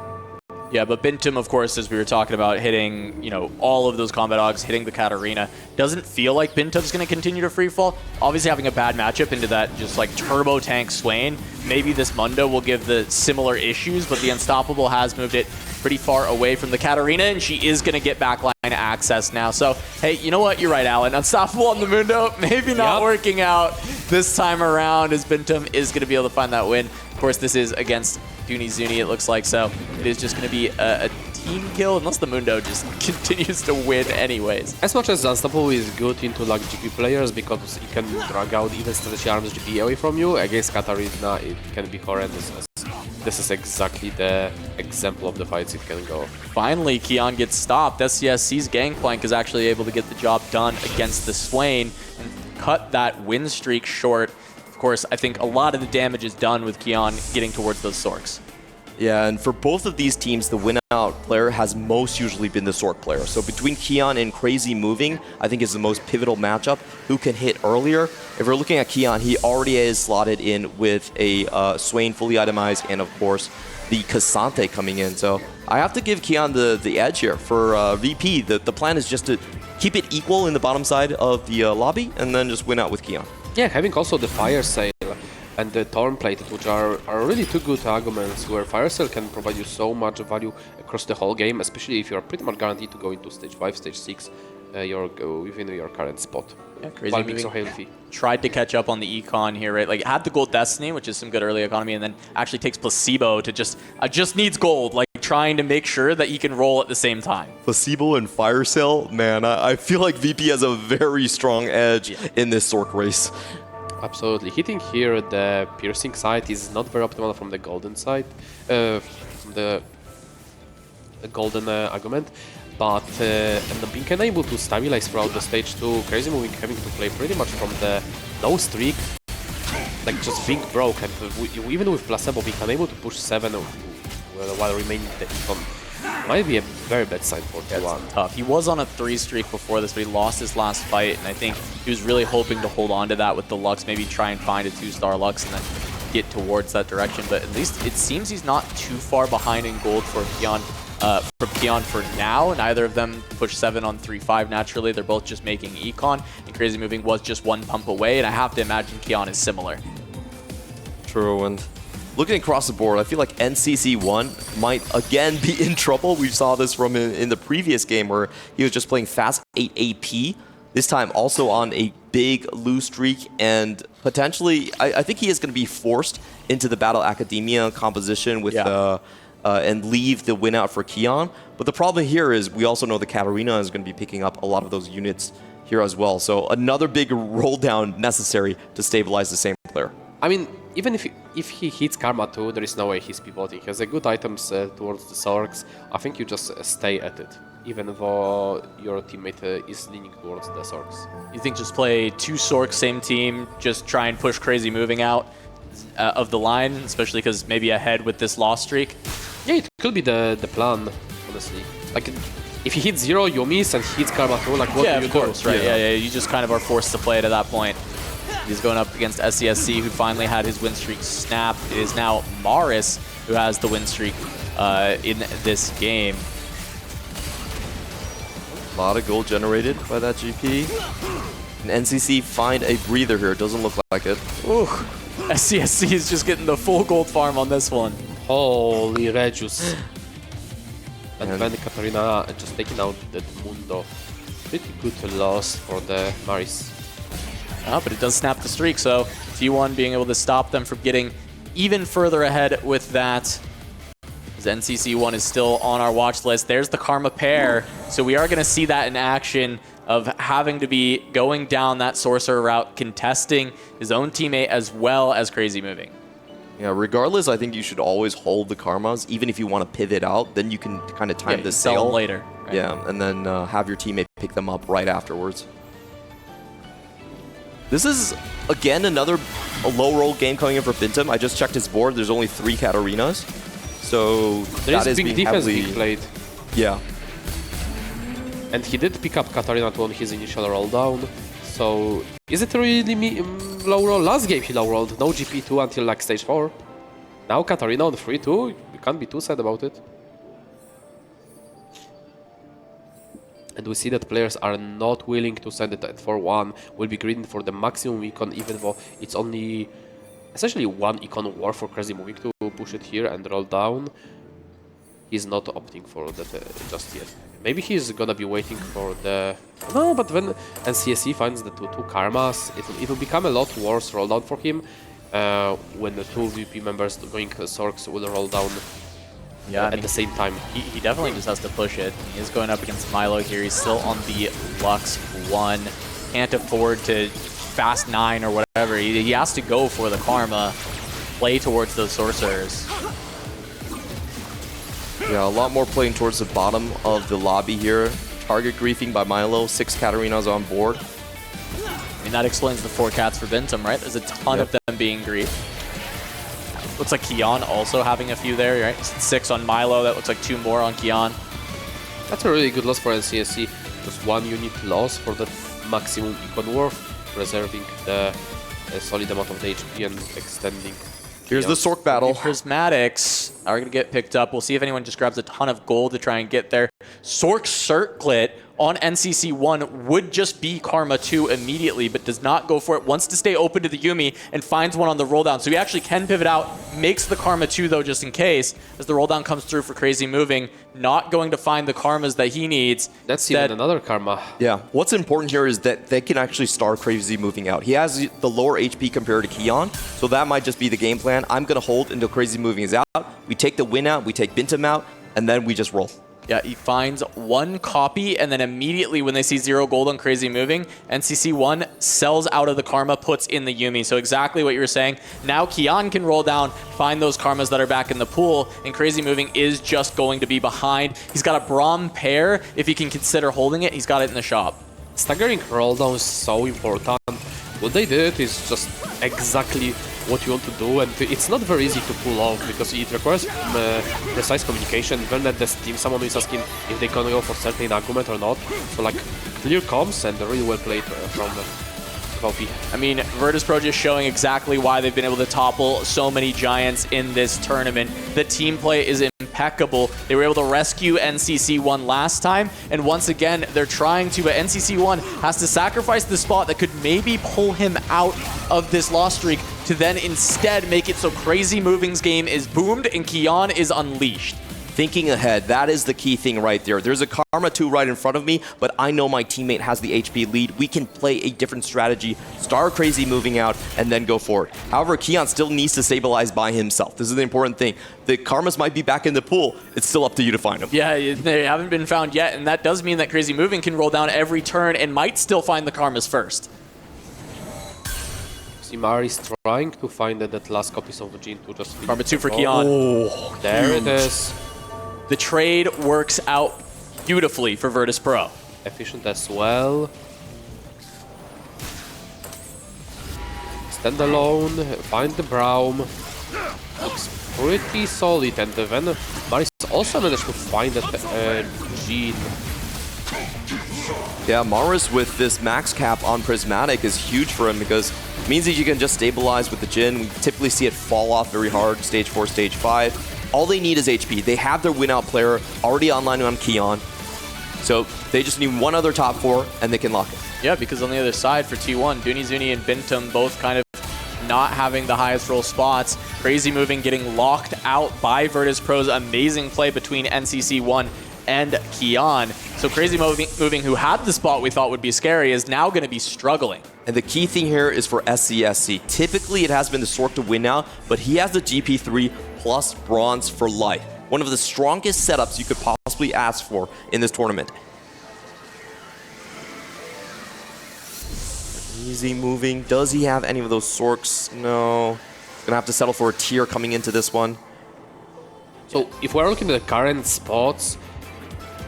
Yeah, but Bintum, of course, as we were talking about, hitting, all of those combat dogs, hitting the Katarina, doesn't feel like Bintum's going to continue to free fall. Obviously, having a bad matchup into that just like turbo tank Swain, maybe this Mundo will give the similar issues, but the Unstoppable has moved it pretty far away from the Katarina, and she is going to get backline access now. So, hey, you know what? You're right, Alan. Unstoppable on the Mundo, maybe not working out this time around, as Bintum is going to be able to find that win. Of course, this is against Dunizuni, it looks like, so it is just going to be a team kill, unless the Mundo just continues to win anyways. As much as Unstoppable is good into like GP players because it can drag out even Strategy Arms GP away from you, against Katarina it can be horrendous. This is exactly the example of the fights it can go. Finally, Kian gets stopped. SCSC's Gangplank is actually able to get the job done against the Swain and cut that win streak short. Of course, I think a lot of the damage is done with Kian getting towards those Sorks. Yeah, and for both of these teams, the win-out player has most usually been the Sork player. So between Kian and Crazy Moving, I think is the most pivotal matchup. Who can hit earlier? If we're looking at Kian, he already is slotted in with a Swain fully itemized and, of course, the Cassante coming in. So I have to give Kian the edge here. For VP, the plan is just to keep it equal in the bottom side of the lobby and then just win out with Kian. Yeah, having also the Fire Sail and the Torn Plated, which are really 2 good arguments, where Fire Sail can provide you so much value across the whole game, especially if you're pretty much guaranteed to go into stage 5, stage 6, within your current spot. Yeah, Crazy while Moving being so healthy. Tried to catch up on the econ here, right? Like, had the Gold Destiny, which is some good early economy, and then actually takes Placebo to just needs gold, like trying to make sure that he can roll at the same time. Placebo and Fire Sail, man, I feel like VP has a very strong edge in this Sork race. Absolutely. Hitting here the piercing side is not very optimal from the golden side, from the golden argument, but and being unable to stabilize throughout the stage 2, Crazy Moving having to play pretty much from the low streak, like just being broke, and even with placebo being unable to push 7 while remaining the econ might be a very bad sign for T1. Tough. He was on a 3 streak before this, but he lost his last fight, and I think he was really hoping to hold on to that with the Lux, maybe try and find a 2-star Lux and then get towards that direction. But at least it seems he's not too far behind in gold for Kian. For now, neither of them push 7 on 3-5 naturally. They're both just making econ, and Crazy Moving was just 1 pump away, and I have to imagine Kian is similar. True, and looking across the board, I feel like NCC1 might again be in trouble. We saw this from in the previous game where he was just playing fast 8 AP. This time also on a big lose streak, and potentially, I think he is going to be forced into the Battle Academia composition with and leave the win out for Kian. But the problem here is we also know the Katarina is going to be picking up a lot of those units here as well. So another big roll down necessary to stabilize the same player. I mean, even if he hits Karma 2, there is no way he's pivoting. He has a good items towards the Sorks. I think you just stay at it. even though your teammate is leaning towards the Sorks. You think just play 2 Sorks, same team, just try and push Crazy Moving out of the line, especially because maybe ahead with this loss streak? Yeah, it could be the plan, honestly. Like, if he hits 0, you miss, and he hits Karma 2, like, what do you do? Of course, right. Yeah, you just kind of are forced to play it at that point. He's going up against SCSC, who finally had his win streak snapped. It is now Maris who has the win streak in this game. A lot of gold generated by that GP. And NCC find a breather here. Doesn't look like it. Ooh, SCSC is just getting the full gold farm on this one. Holy Regius. And then Katarina just taking out that Mundo. Pretty good loss for the Maris. Oh, but it does snap the streak, so T1 being able to stop them from getting even further ahead with that. As NCC1 is still on our watch list. There's the Karma pair, so we are going to see that in action of having to be going down that Sorcerer route, contesting his own teammate as well as Crazy Moving. Yeah, regardless, I think you should always hold the Karmas, even if you want to pivot out, then you can kind of time the sell sale them later. Right? Yeah, and then have your teammate pick them up right afterwards. This is, again, another low roll game coming in for Bintum. I just checked his board. There's only 3 Katarinas. So there that is is big defense heavily being played. Yeah. And he did pick up Katarina 2 on his initial roll down. So is it really low roll? Last game he low rolled. No GP2 until like stage 4. Now Katarina on 3-2. You can't be too sad about it. And we see that players are not willing to send it at 4-1. Will be grinding for the maximum econ, even though it's only essentially 1 econ war for Crazy Moving to push it here and roll down. He's not opting for that just yet. Maybe he's gonna be waiting for the... No, but when NCSC finds the two Karmas, it will become a lot worse roll down for him. When the 2 VP members going Sorks will roll down. Yeah, at the same time. He definitely just has to push it. He is going up against Milo here. He's still on the Lux 1. Can't afford to fast 9 or whatever. He has to go for the Karma, play towards those Sorcerers. Yeah, a lot more playing towards the bottom of the lobby here. Target griefing by Milo. 6 Katarinas on board. I mean, that explains the 4 cats for Bintum, right? There's a ton of them being griefed. Looks like Kian also having a few there, right? 6 on Milo. That looks like 2 more on Kian. That's a really good loss for NCSC. Just 1 unit loss for the maximum econ worth, preserving the solid amount of the HP and extending. Here's the Sork battle. Prismatics are going to get picked up. We'll see if anyone just grabs a ton of gold to try and get there. Sork Circlet on NCC1 would just be Karma 2 immediately, but does not go for it. Wants to stay open to the Yuumi and finds one on the roll down. So he actually can pivot out, makes the Karma 2 though, just in case, as the roll down comes through for Crazy Moving. Not going to find the Karmas that he needs. That's even another Karma. Yeah, what's important here is that they can actually start Crazy Moving out. He has the lower HP compared to Kian, so that might just be the game plan. I'm going to hold until Crazy Moving is out. We take the win out, we take Bintum out, and then we just roll. Yeah, he finds 1 copy, and then immediately when they see 0 gold on Crazy Moving, NCC1 sells out of the Karma, puts in the Yuumi. So exactly what you were saying. Now Kian can roll down, find those Karmas that are back in the pool, and Crazy Moving is just going to be behind. He's got a Braum pair. If he can consider holding it, he's got it in the shop. Staggering roll down is so important. What they did is just exactly what you want to do, and it's not very easy to pull off because it requires precise communication. Even at the team, someone is asking if they can go for certain argument or not. So like clear comms and really well played from Kofi. I mean, Virtus.pro just showing exactly why they've been able to topple so many giants in this tournament. The team play is impeccable. They were able to rescue NCC1 last time, and once again, they're trying to, but NCC1 has to sacrifice the spot that could maybe pull him out of this loss streak to then instead make it so Crazy Moving's game is boomed and Kian is unleashed. Thinking ahead, that is the key thing right there. There's a Karma 2 right in front of me, but I know my teammate has the HP lead. We can play a different strategy, start Crazy Moving out, and then go for it. However, Kian still needs to stabilize by himself. This is the important thing. The Karmas might be back in the pool. It's still up to you to find them. Yeah, they haven't been found yet, and that does mean that Crazy Moving can roll down every turn and might still find the Karmas first. Simar is trying to find that last copies of Jin to just... Karma 2 for Kian. Oh, there it is. The trade works out beautifully for Virtus.pro. Efficient as well. Stand alone, find the Braum. Looks pretty solid, and then Maris also managed to find that Jean. Yeah, Maris with this max cap on Prismatic is huge for him because it means that you can just stabilize with the Jhin. We typically see it fall off very hard, stage 4, stage 5. All they need is HP. They have their win-out player already online on Kion. So they just need one other top 4 and they can lock it. Yeah, because on the other side for T1, Dunizuni and Bintum both kind of not having the highest roll spots. Crazy Moving getting locked out by Virtus.pro's amazing play between NCC1 and Kion. So Crazy Moving, who had the spot we thought would be scary, is now going to be struggling. And the key thing here is for SCSC. Typically, it has been the Sork to win now, but he has the GP3 plus bronze for life. One of the strongest setups you could possibly ask for in this tournament. Easy Moving. Does he have any of those Sorks? No. Gonna have to settle for a tier coming into this one. So if we're looking at the current spots,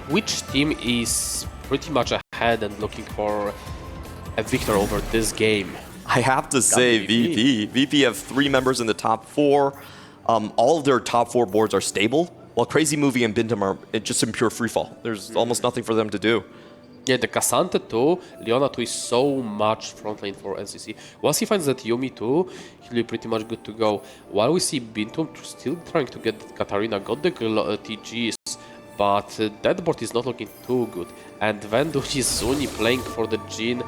which team is pretty much ahead and looking for a victor over this game? I have to say VP. VP have 3 members in the top 4. All of their top 4 boards are stable, while Crazy Movie and Bintum are just in pure freefall. There's almost nothing for them to do. Yeah, the Cassante too, Leona too is so much front lane for NCC. Once he finds that Yumi too, he'll be pretty much good to go. While we see Bintum still trying to get Katarina, got the TGs, but that board is not looking too good. And then Dunizuni playing for the Jhin,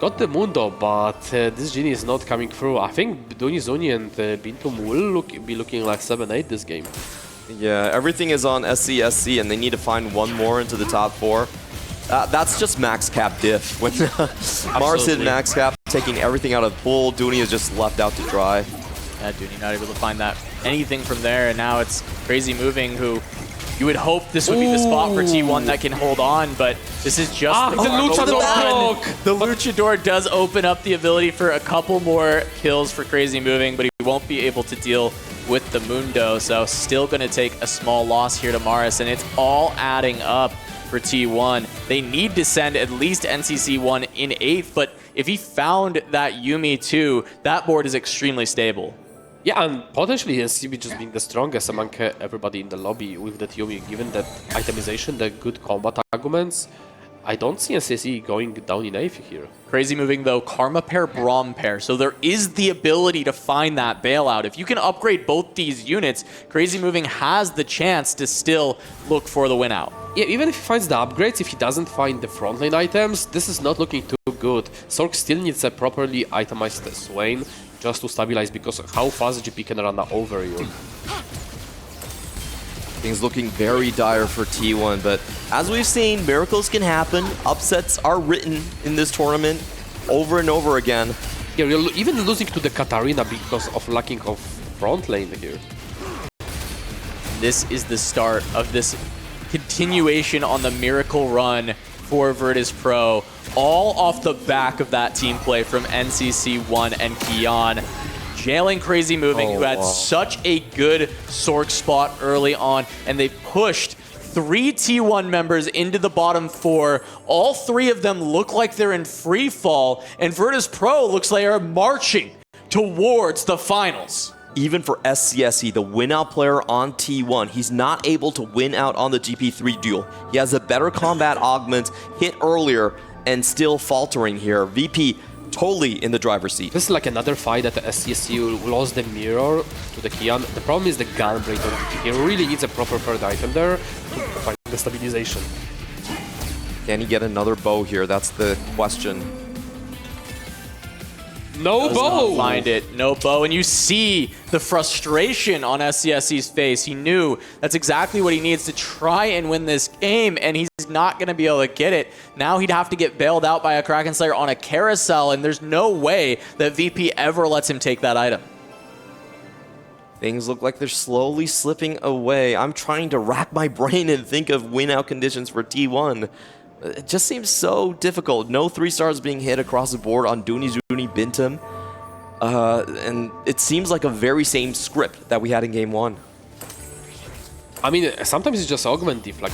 got the Mundo, but this Jhin is not coming through. I think Dunizuni and Bintum will be looking like 7-8 this game. Yeah, everything is on SCSC and they need to find one more into the top 4. That's just max cap diff. When Mars hit max cap, taking everything out of Bull, Dooney is just left out to dry. Yeah, Dooney not able to find that anything from there, and now it's Crazy Moving, who you would hope this would be the spot for T1 that can hold on, but this is just the Luchador block! The Luchador does open up the ability for a couple more kills for Crazy Moving, but he won't be able to deal with the Mundo, so still going to take a small loss here to Maris, and it's all adding up for T1. They need to send at least NCC1 in 8th, but if he found that Yumi too, that board is extremely stable. Yeah, and potentially NCB just being the strongest among everybody in the lobby with that Yumi, given that itemization, the good combat arguments. I don't see NCC going down in 8th here. Crazy Moving though, Karma pair, Braum pair, so there is the ability to find that bailout. If you can upgrade both these units, Crazy Moving has the chance to still look for the win out. Yeah, even if he finds the upgrades, if he doesn't find the frontline items, this is not looking too good. Sork still needs a properly itemized Swain just to stabilize, because how fast GP can run over you. Things looking very dire for T1, but as we've seen, miracles can happen. Upsets are written in this tournament over and over again. Yeah, you're even losing to the Katarina because of lacking of front lane here. This is the start of this continuation on the miracle run for Virtus.pro, all off the back of that team play from NCC1 and Kion. Jailing Crazy Moving, who had such a good Sork spot early on, and they pushed 3 T1 members into the bottom 4. All 3 of them look like they're in free fall, and Virtus.pro looks like they're marching towards the finals. Even for SCSE, the win-out player on T1, he's not able to win out on the GP3 duel. He has a better combat augment, hit earlier, and still faltering here. VP totally in the driver's seat. This is like another fight that the SCSU lost the mirror to the Kion. The problem is the gun break on VP. He really needs a proper third item there to find the stabilization. Can he get another bow here? That's the question. No bow! Find it, no bow, and you see the frustration on SCSC's face. He knew that's exactly what he needs to try and win this game, and he's not going to be able to get it. Now he'd have to get bailed out by a Kraken Slayer on a carousel, and there's no way that VP ever lets him take that item. Things look like they're slowly slipping away. I'm trying to rack my brain and think of win-out conditions for T1. It just seems so difficult. No 3 stars being hit across the board on Dunizuni, Bintum. And it seems like a very same script that we had in Game 1. I mean, sometimes it's just augmentive, like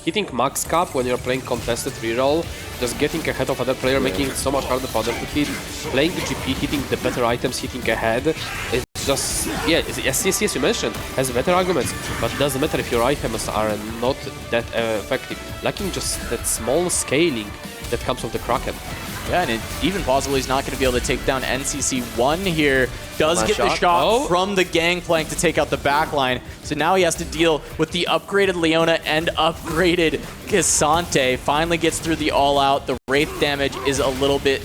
hitting max cap when you're playing contested reroll, just getting ahead of other player, making it so much harder for others to hit, playing the GP, hitting the better items, hitting ahead. It's just, yeah, SCSC, as you mentioned, has better arguments, but it doesn't matter if your items are not that effective. Lacking just that small scaling that comes with the Kraken. Yeah, and even possibly he's not going to be able to take down NCC1 here. Does get the shot from the Gangplank to take out the backline. So now he has to deal with the upgraded Leona and upgraded K'Sante. Finally gets through the all-out. The Wraith damage is a little bit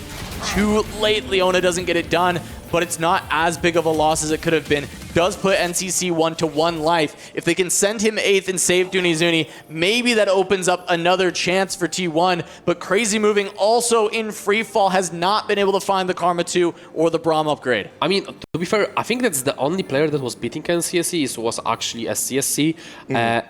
too late. Leona doesn't get it done, but it's not as big of a loss as it could have been. Does put NCC1 to 1 life. If they can send him 8th and save Dunizuni, maybe that opens up another chance for T1. But Crazy Moving also in free fall has not been able to find the Karma 2 or the Braum upgrade. I mean, to be fair, I think that's the only player that was beating NCSC was actually SCSC.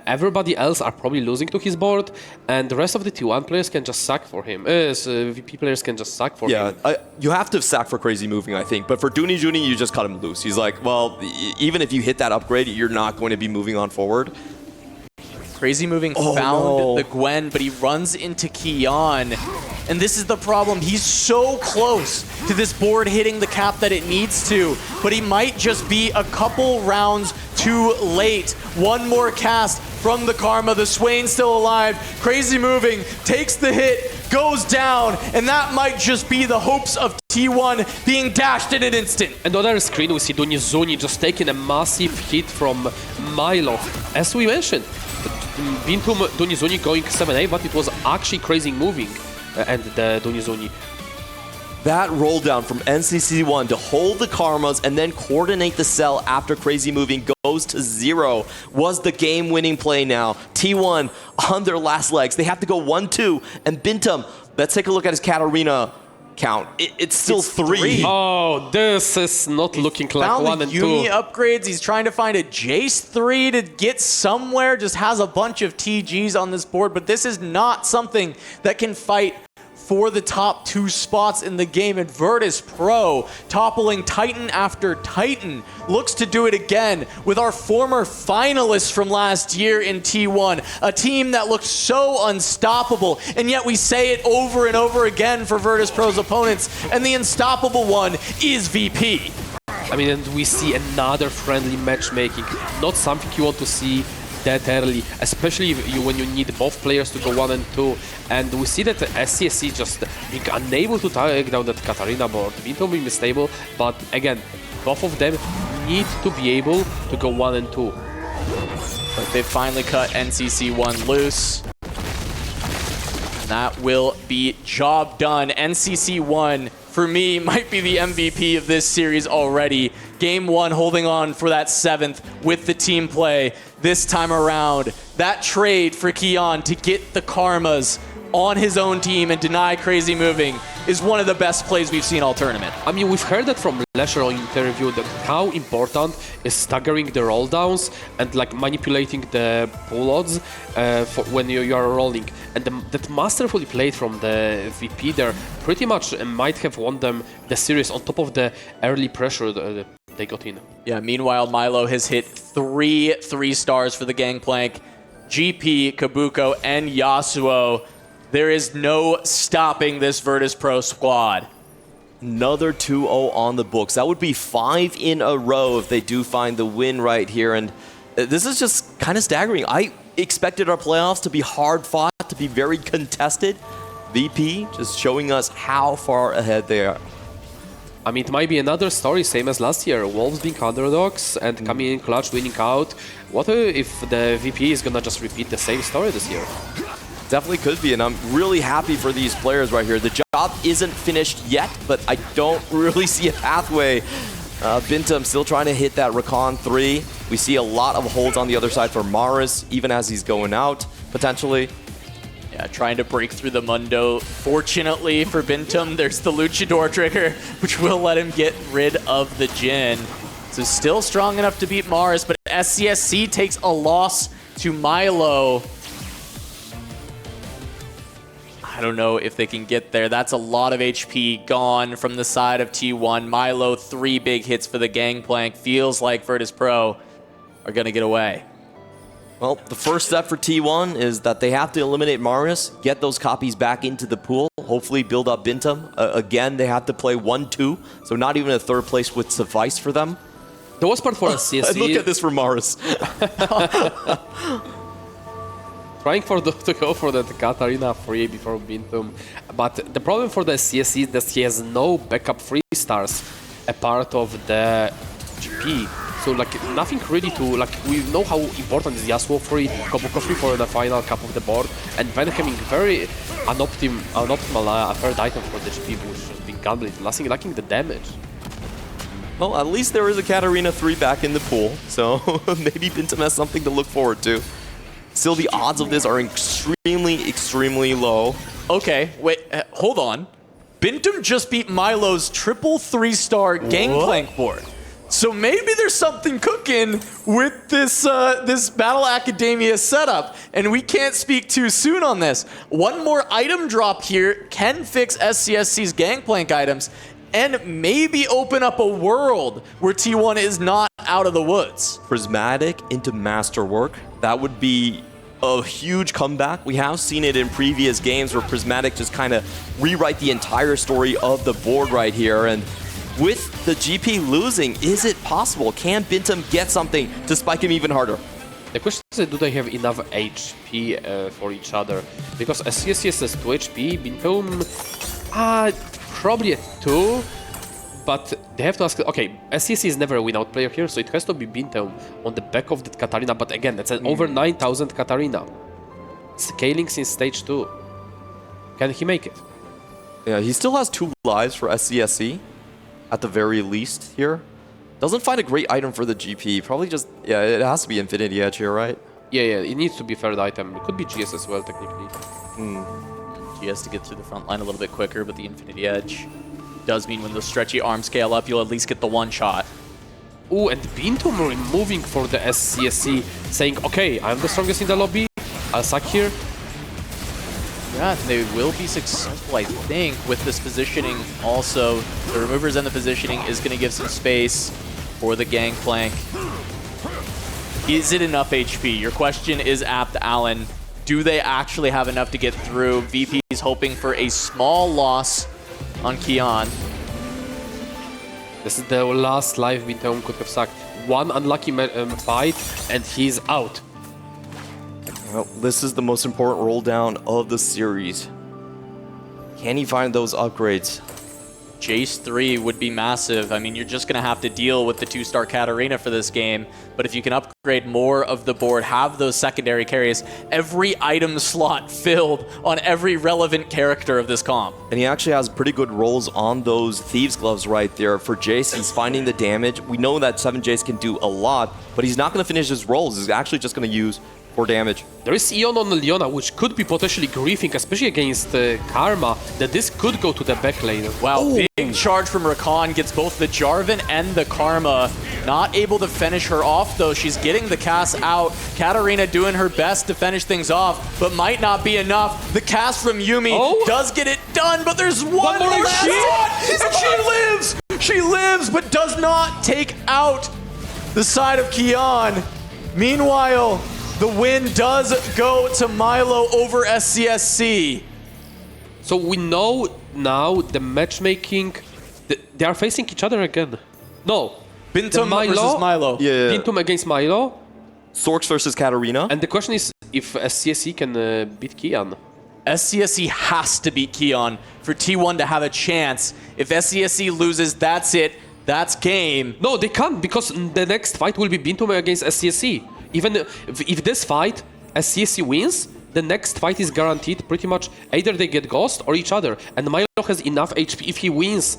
Everybody else are probably losing to his board, and the rest of the T1 players can just sack for him. VP players can just sack for him. Yeah, you have to sack for Crazy Moving, I think. But for Dunizuni, you just cut him loose. He's like, well, even if you hit that upgrade, you're not going to be moving on forward. Crazy Moving found the Gwen, but he runs into Kion. And this is the problem. He's so close to this board hitting the cap that it needs to, but he might just be a couple rounds too late. One more cast from the Karma. The Swain's still alive. Crazy Moving takes the hit, goes down, and that might just be the hopes of T1 being dashed in an instant. And on our screen, we see Dunizuni just taking a massive hit from Milo. As we mentioned, Bintum Dunizuni going 7A, but it was actually Crazy Moving and the Dunizuni. That roll down from NCC1 to hold the Karmas and then coordinate the cell after Crazy Moving goes to 0 was the game-winning play now. T1 on their last legs. They have to go 1-2, and Bintum, let's take a look at his Katarina count. It's still 3. Oh, this is not looking like 1 and 2. Yumi upgrades. He's trying to find a Jace 3 to get somewhere. Just has a bunch of TGs on this board, but this is not something that can fight for the top 2 spots in the game. And Virtus.pro, toppling Titan after Titan, looks to do it again with our former finalists from last year in T1, a team that looked so unstoppable, and yet we say it over and over again for Virtus.pro's opponents, and the unstoppable one is VP. I mean, and we see another friendly matchmaking, not something you want to see that early, especially when you need both players to go 1 and 2. And we see that SCSC just being unable to take down that Katarina board. Bintum being stable, but again, both of them need to be able to go 1 and 2. But they finally cut NCC1 loose. That will be job done. NCC1, for me, might be the MVP of this series already. Game 1 holding on for that 7th with the team play this time around. That trade for Kion to get the Karmas on his own team and deny Crazy Moving is one of the best plays we've seen all tournament. I mean, we've heard that from Lesher on interview that how important is staggering the roll downs and like manipulating the pull odds for when you are rolling. And that masterfully played from the VP there pretty much might have won them the series on top of the early pressure that they got in. Yeah, meanwhile, Milo has hit 3 3-stars for the Gangplank. GP, Kabuko, and Yasuo. There is no stopping this Virtus.pro squad. Another 2-0 on the books. That would be 5 in a row if they do find the win right here. And this is just kind of staggering. I expected our playoffs to be hard fought, to be very contested. VP just showing us how far ahead they are. I mean, it might be another story, same as last year. Wolves being underdogs and coming in clutch, winning out. What if the VP is gonna just repeat the same story this year? Definitely could be, and I'm really happy for these players right here. The job isn't finished yet, but I don't really see a pathway. Bintum still trying to hit that Rakan 3. We see a lot of holds on the other side for Maris, even as he's going out, potentially. Yeah, trying to break through the Mundo. Fortunately for Bintum, there's the Luchador trigger, which will let him get rid of the Jhin. So still strong enough to beat Maris, but SCSC takes a loss to Milo. I don't know if they can get there. That's a lot of HP gone from the side of T1. Milo, 3 big hits for the Gangplank. Feels like Virtus.pro are going to get away. Well, the first step for T1 is that they have to eliminate Marius, get those copies back into the pool, hopefully build up Bintum. Again, they have to play 1-2, so not even a third place would suffice for them. The worst part for CSC... Look at this for Marius. Trying to go for the Katarina free before Bintum. But the problem for the CSC is that he has no backup 3 stars a part of the GP. So like nothing really to like we know how important is Yasuo free, Kobuko free for the final cup of the board, and then having very unoptimal third item for the GP, which has been gambling, lacking the damage. Well, at least there is a Katarina 3 back in the pool, so maybe Bintum has something to look forward to. Still, the odds of this are extremely low. Okay, wait, hold on. Bintum just beat Milo's triple 3-star Gangplank board. So maybe there's something cooking with this this Battle Academia setup, and we can't speak too soon on this. One more item drop here can fix SCSC's Gangplank items, and maybe open up a world where T1 is not out of the woods. Prismatic into Masterwork. That would be a huge comeback. We have seen it in previous games where Prismatic just kind of rewrite the entire story of the board right here. And with the GP losing, is it possible? Can Bintum get something to spike him even harder? The question is, do they have enough HP for each other? Because SCSC has 2 HP, Bintum probably at 2, but they have to ask, okay, SCSC is never a win-out player here, so it has to be Bintum on the back of that Katarina, but again, that's an over 9,000 Katarina. Scaling since stage 2. Can he make it? Yeah, he still has 2 lives for SCSC, at the very least here. Doesn't find a great item for the GP, probably just, yeah, it has to be Infinity Edge here, right? Yeah, it needs to be third item. It could be GS as well, technically. GS to get through the front line a little bit quicker, but the Infinity Edge does mean when those stretchy arms scale up, you'll at least get the one shot. Ooh, and Bintum removing for the SCSC, saying, okay, I'm the strongest in the lobby, I'll suck here. Yeah, they will be successful, I think, with this positioning. Also, the removers and the positioning is going to give some space for the Gangplank. Is it enough HP? Your question is apt, Alan. Do they actually have enough to get through? VP is hoping for a small loss on Kian. This is the last life Bintum could have sucked. One unlucky fight, and he's out. Well, this is the most important roll down of the series. Can he find those upgrades? Jace 3 would be massive. I mean, you're just going to have to deal with the 2-star Katarina for this game. But if you can upgrade more of the board, have those secondary carries, every item slot filled on every relevant character of this comp. And he actually has pretty good rolls on those Thieves Gloves right there. For Jace, he's finding the damage. We know that 7 Jace can do a lot, but he's not going to finish his rolls. He's actually just going to use 4 damage. There is Eon on Leona, which could be potentially griefing, especially against Karma, that this could go to the back lane. Wow, big charge from Rakan gets both the Jarvan and the Karma. Not able to finish her off, though. She's getting the cast out. Katarina doing her best to finish things off, but might not be enough. The cast from Yuumi does get it done, but there's one more shot! She lives! She lives, but does not take out the side of Kian. Meanwhile, the win does go to Milo over SCSC. So we know now the matchmaking, they are facing each other again. No. Bintum versus Milo. Yeah. Bintum against Milo. Sorks versus Katarina. And the question is if SCSC can beat Kian. SCSC has to beat Kian for T1 to have a chance. If SCSC loses, that's it. That's game. No, they can't, because the next fight will be Bintum against SCSC. Even if this fight, SCSC wins, the next fight is guaranteed pretty much either they get Ghost or each other. And Milo has enough HP if he wins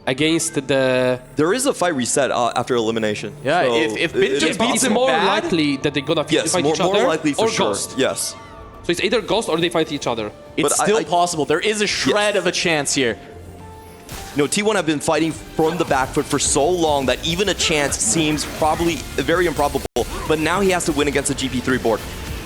against the... There is a fight reset after elimination. Yeah, so if Bintum beats it's him more bad, likely that they're gonna fight each other more likely for or sure. Ghost. Yes. So it's either Ghost or they fight each other. It's still possible. There is a shred of a chance here. You know, T1 have been fighting from the back foot for so long that even a chance seems probably very improbable. But now he has to win against the GP3 board.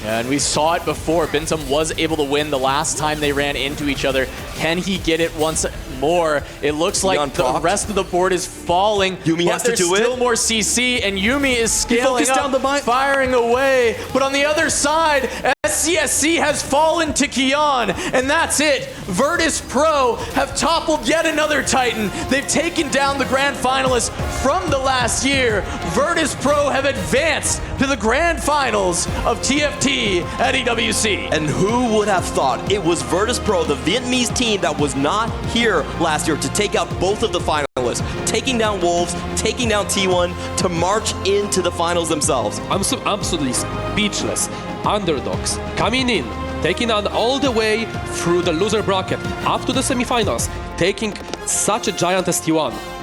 And we saw it before. Bintum was able to win the last time they ran into each other. Can he get it once more? It looks like the rest of the board is falling. Yumi has to do There's it. still more CC, and Yumi is scaling focused down the up, firing away. But on the other side, SCSC has fallen to Kion, and that's it. Virtus.pro have toppled yet another Titan. They've taken down the grand finalists from the last year. Virtus.pro have advanced to the grand finals of TFT at EWC. And who would have thought it was Virtus.pro, the Vietnamese team that was not here last year, to take out both of the finalists, taking down Wolves, taking down T1, to march into the finals themselves. I'm so absolutely speechless. Underdogs coming in, taking on all the way through the loser bracket up to the semifinals, taking such a giant as T1.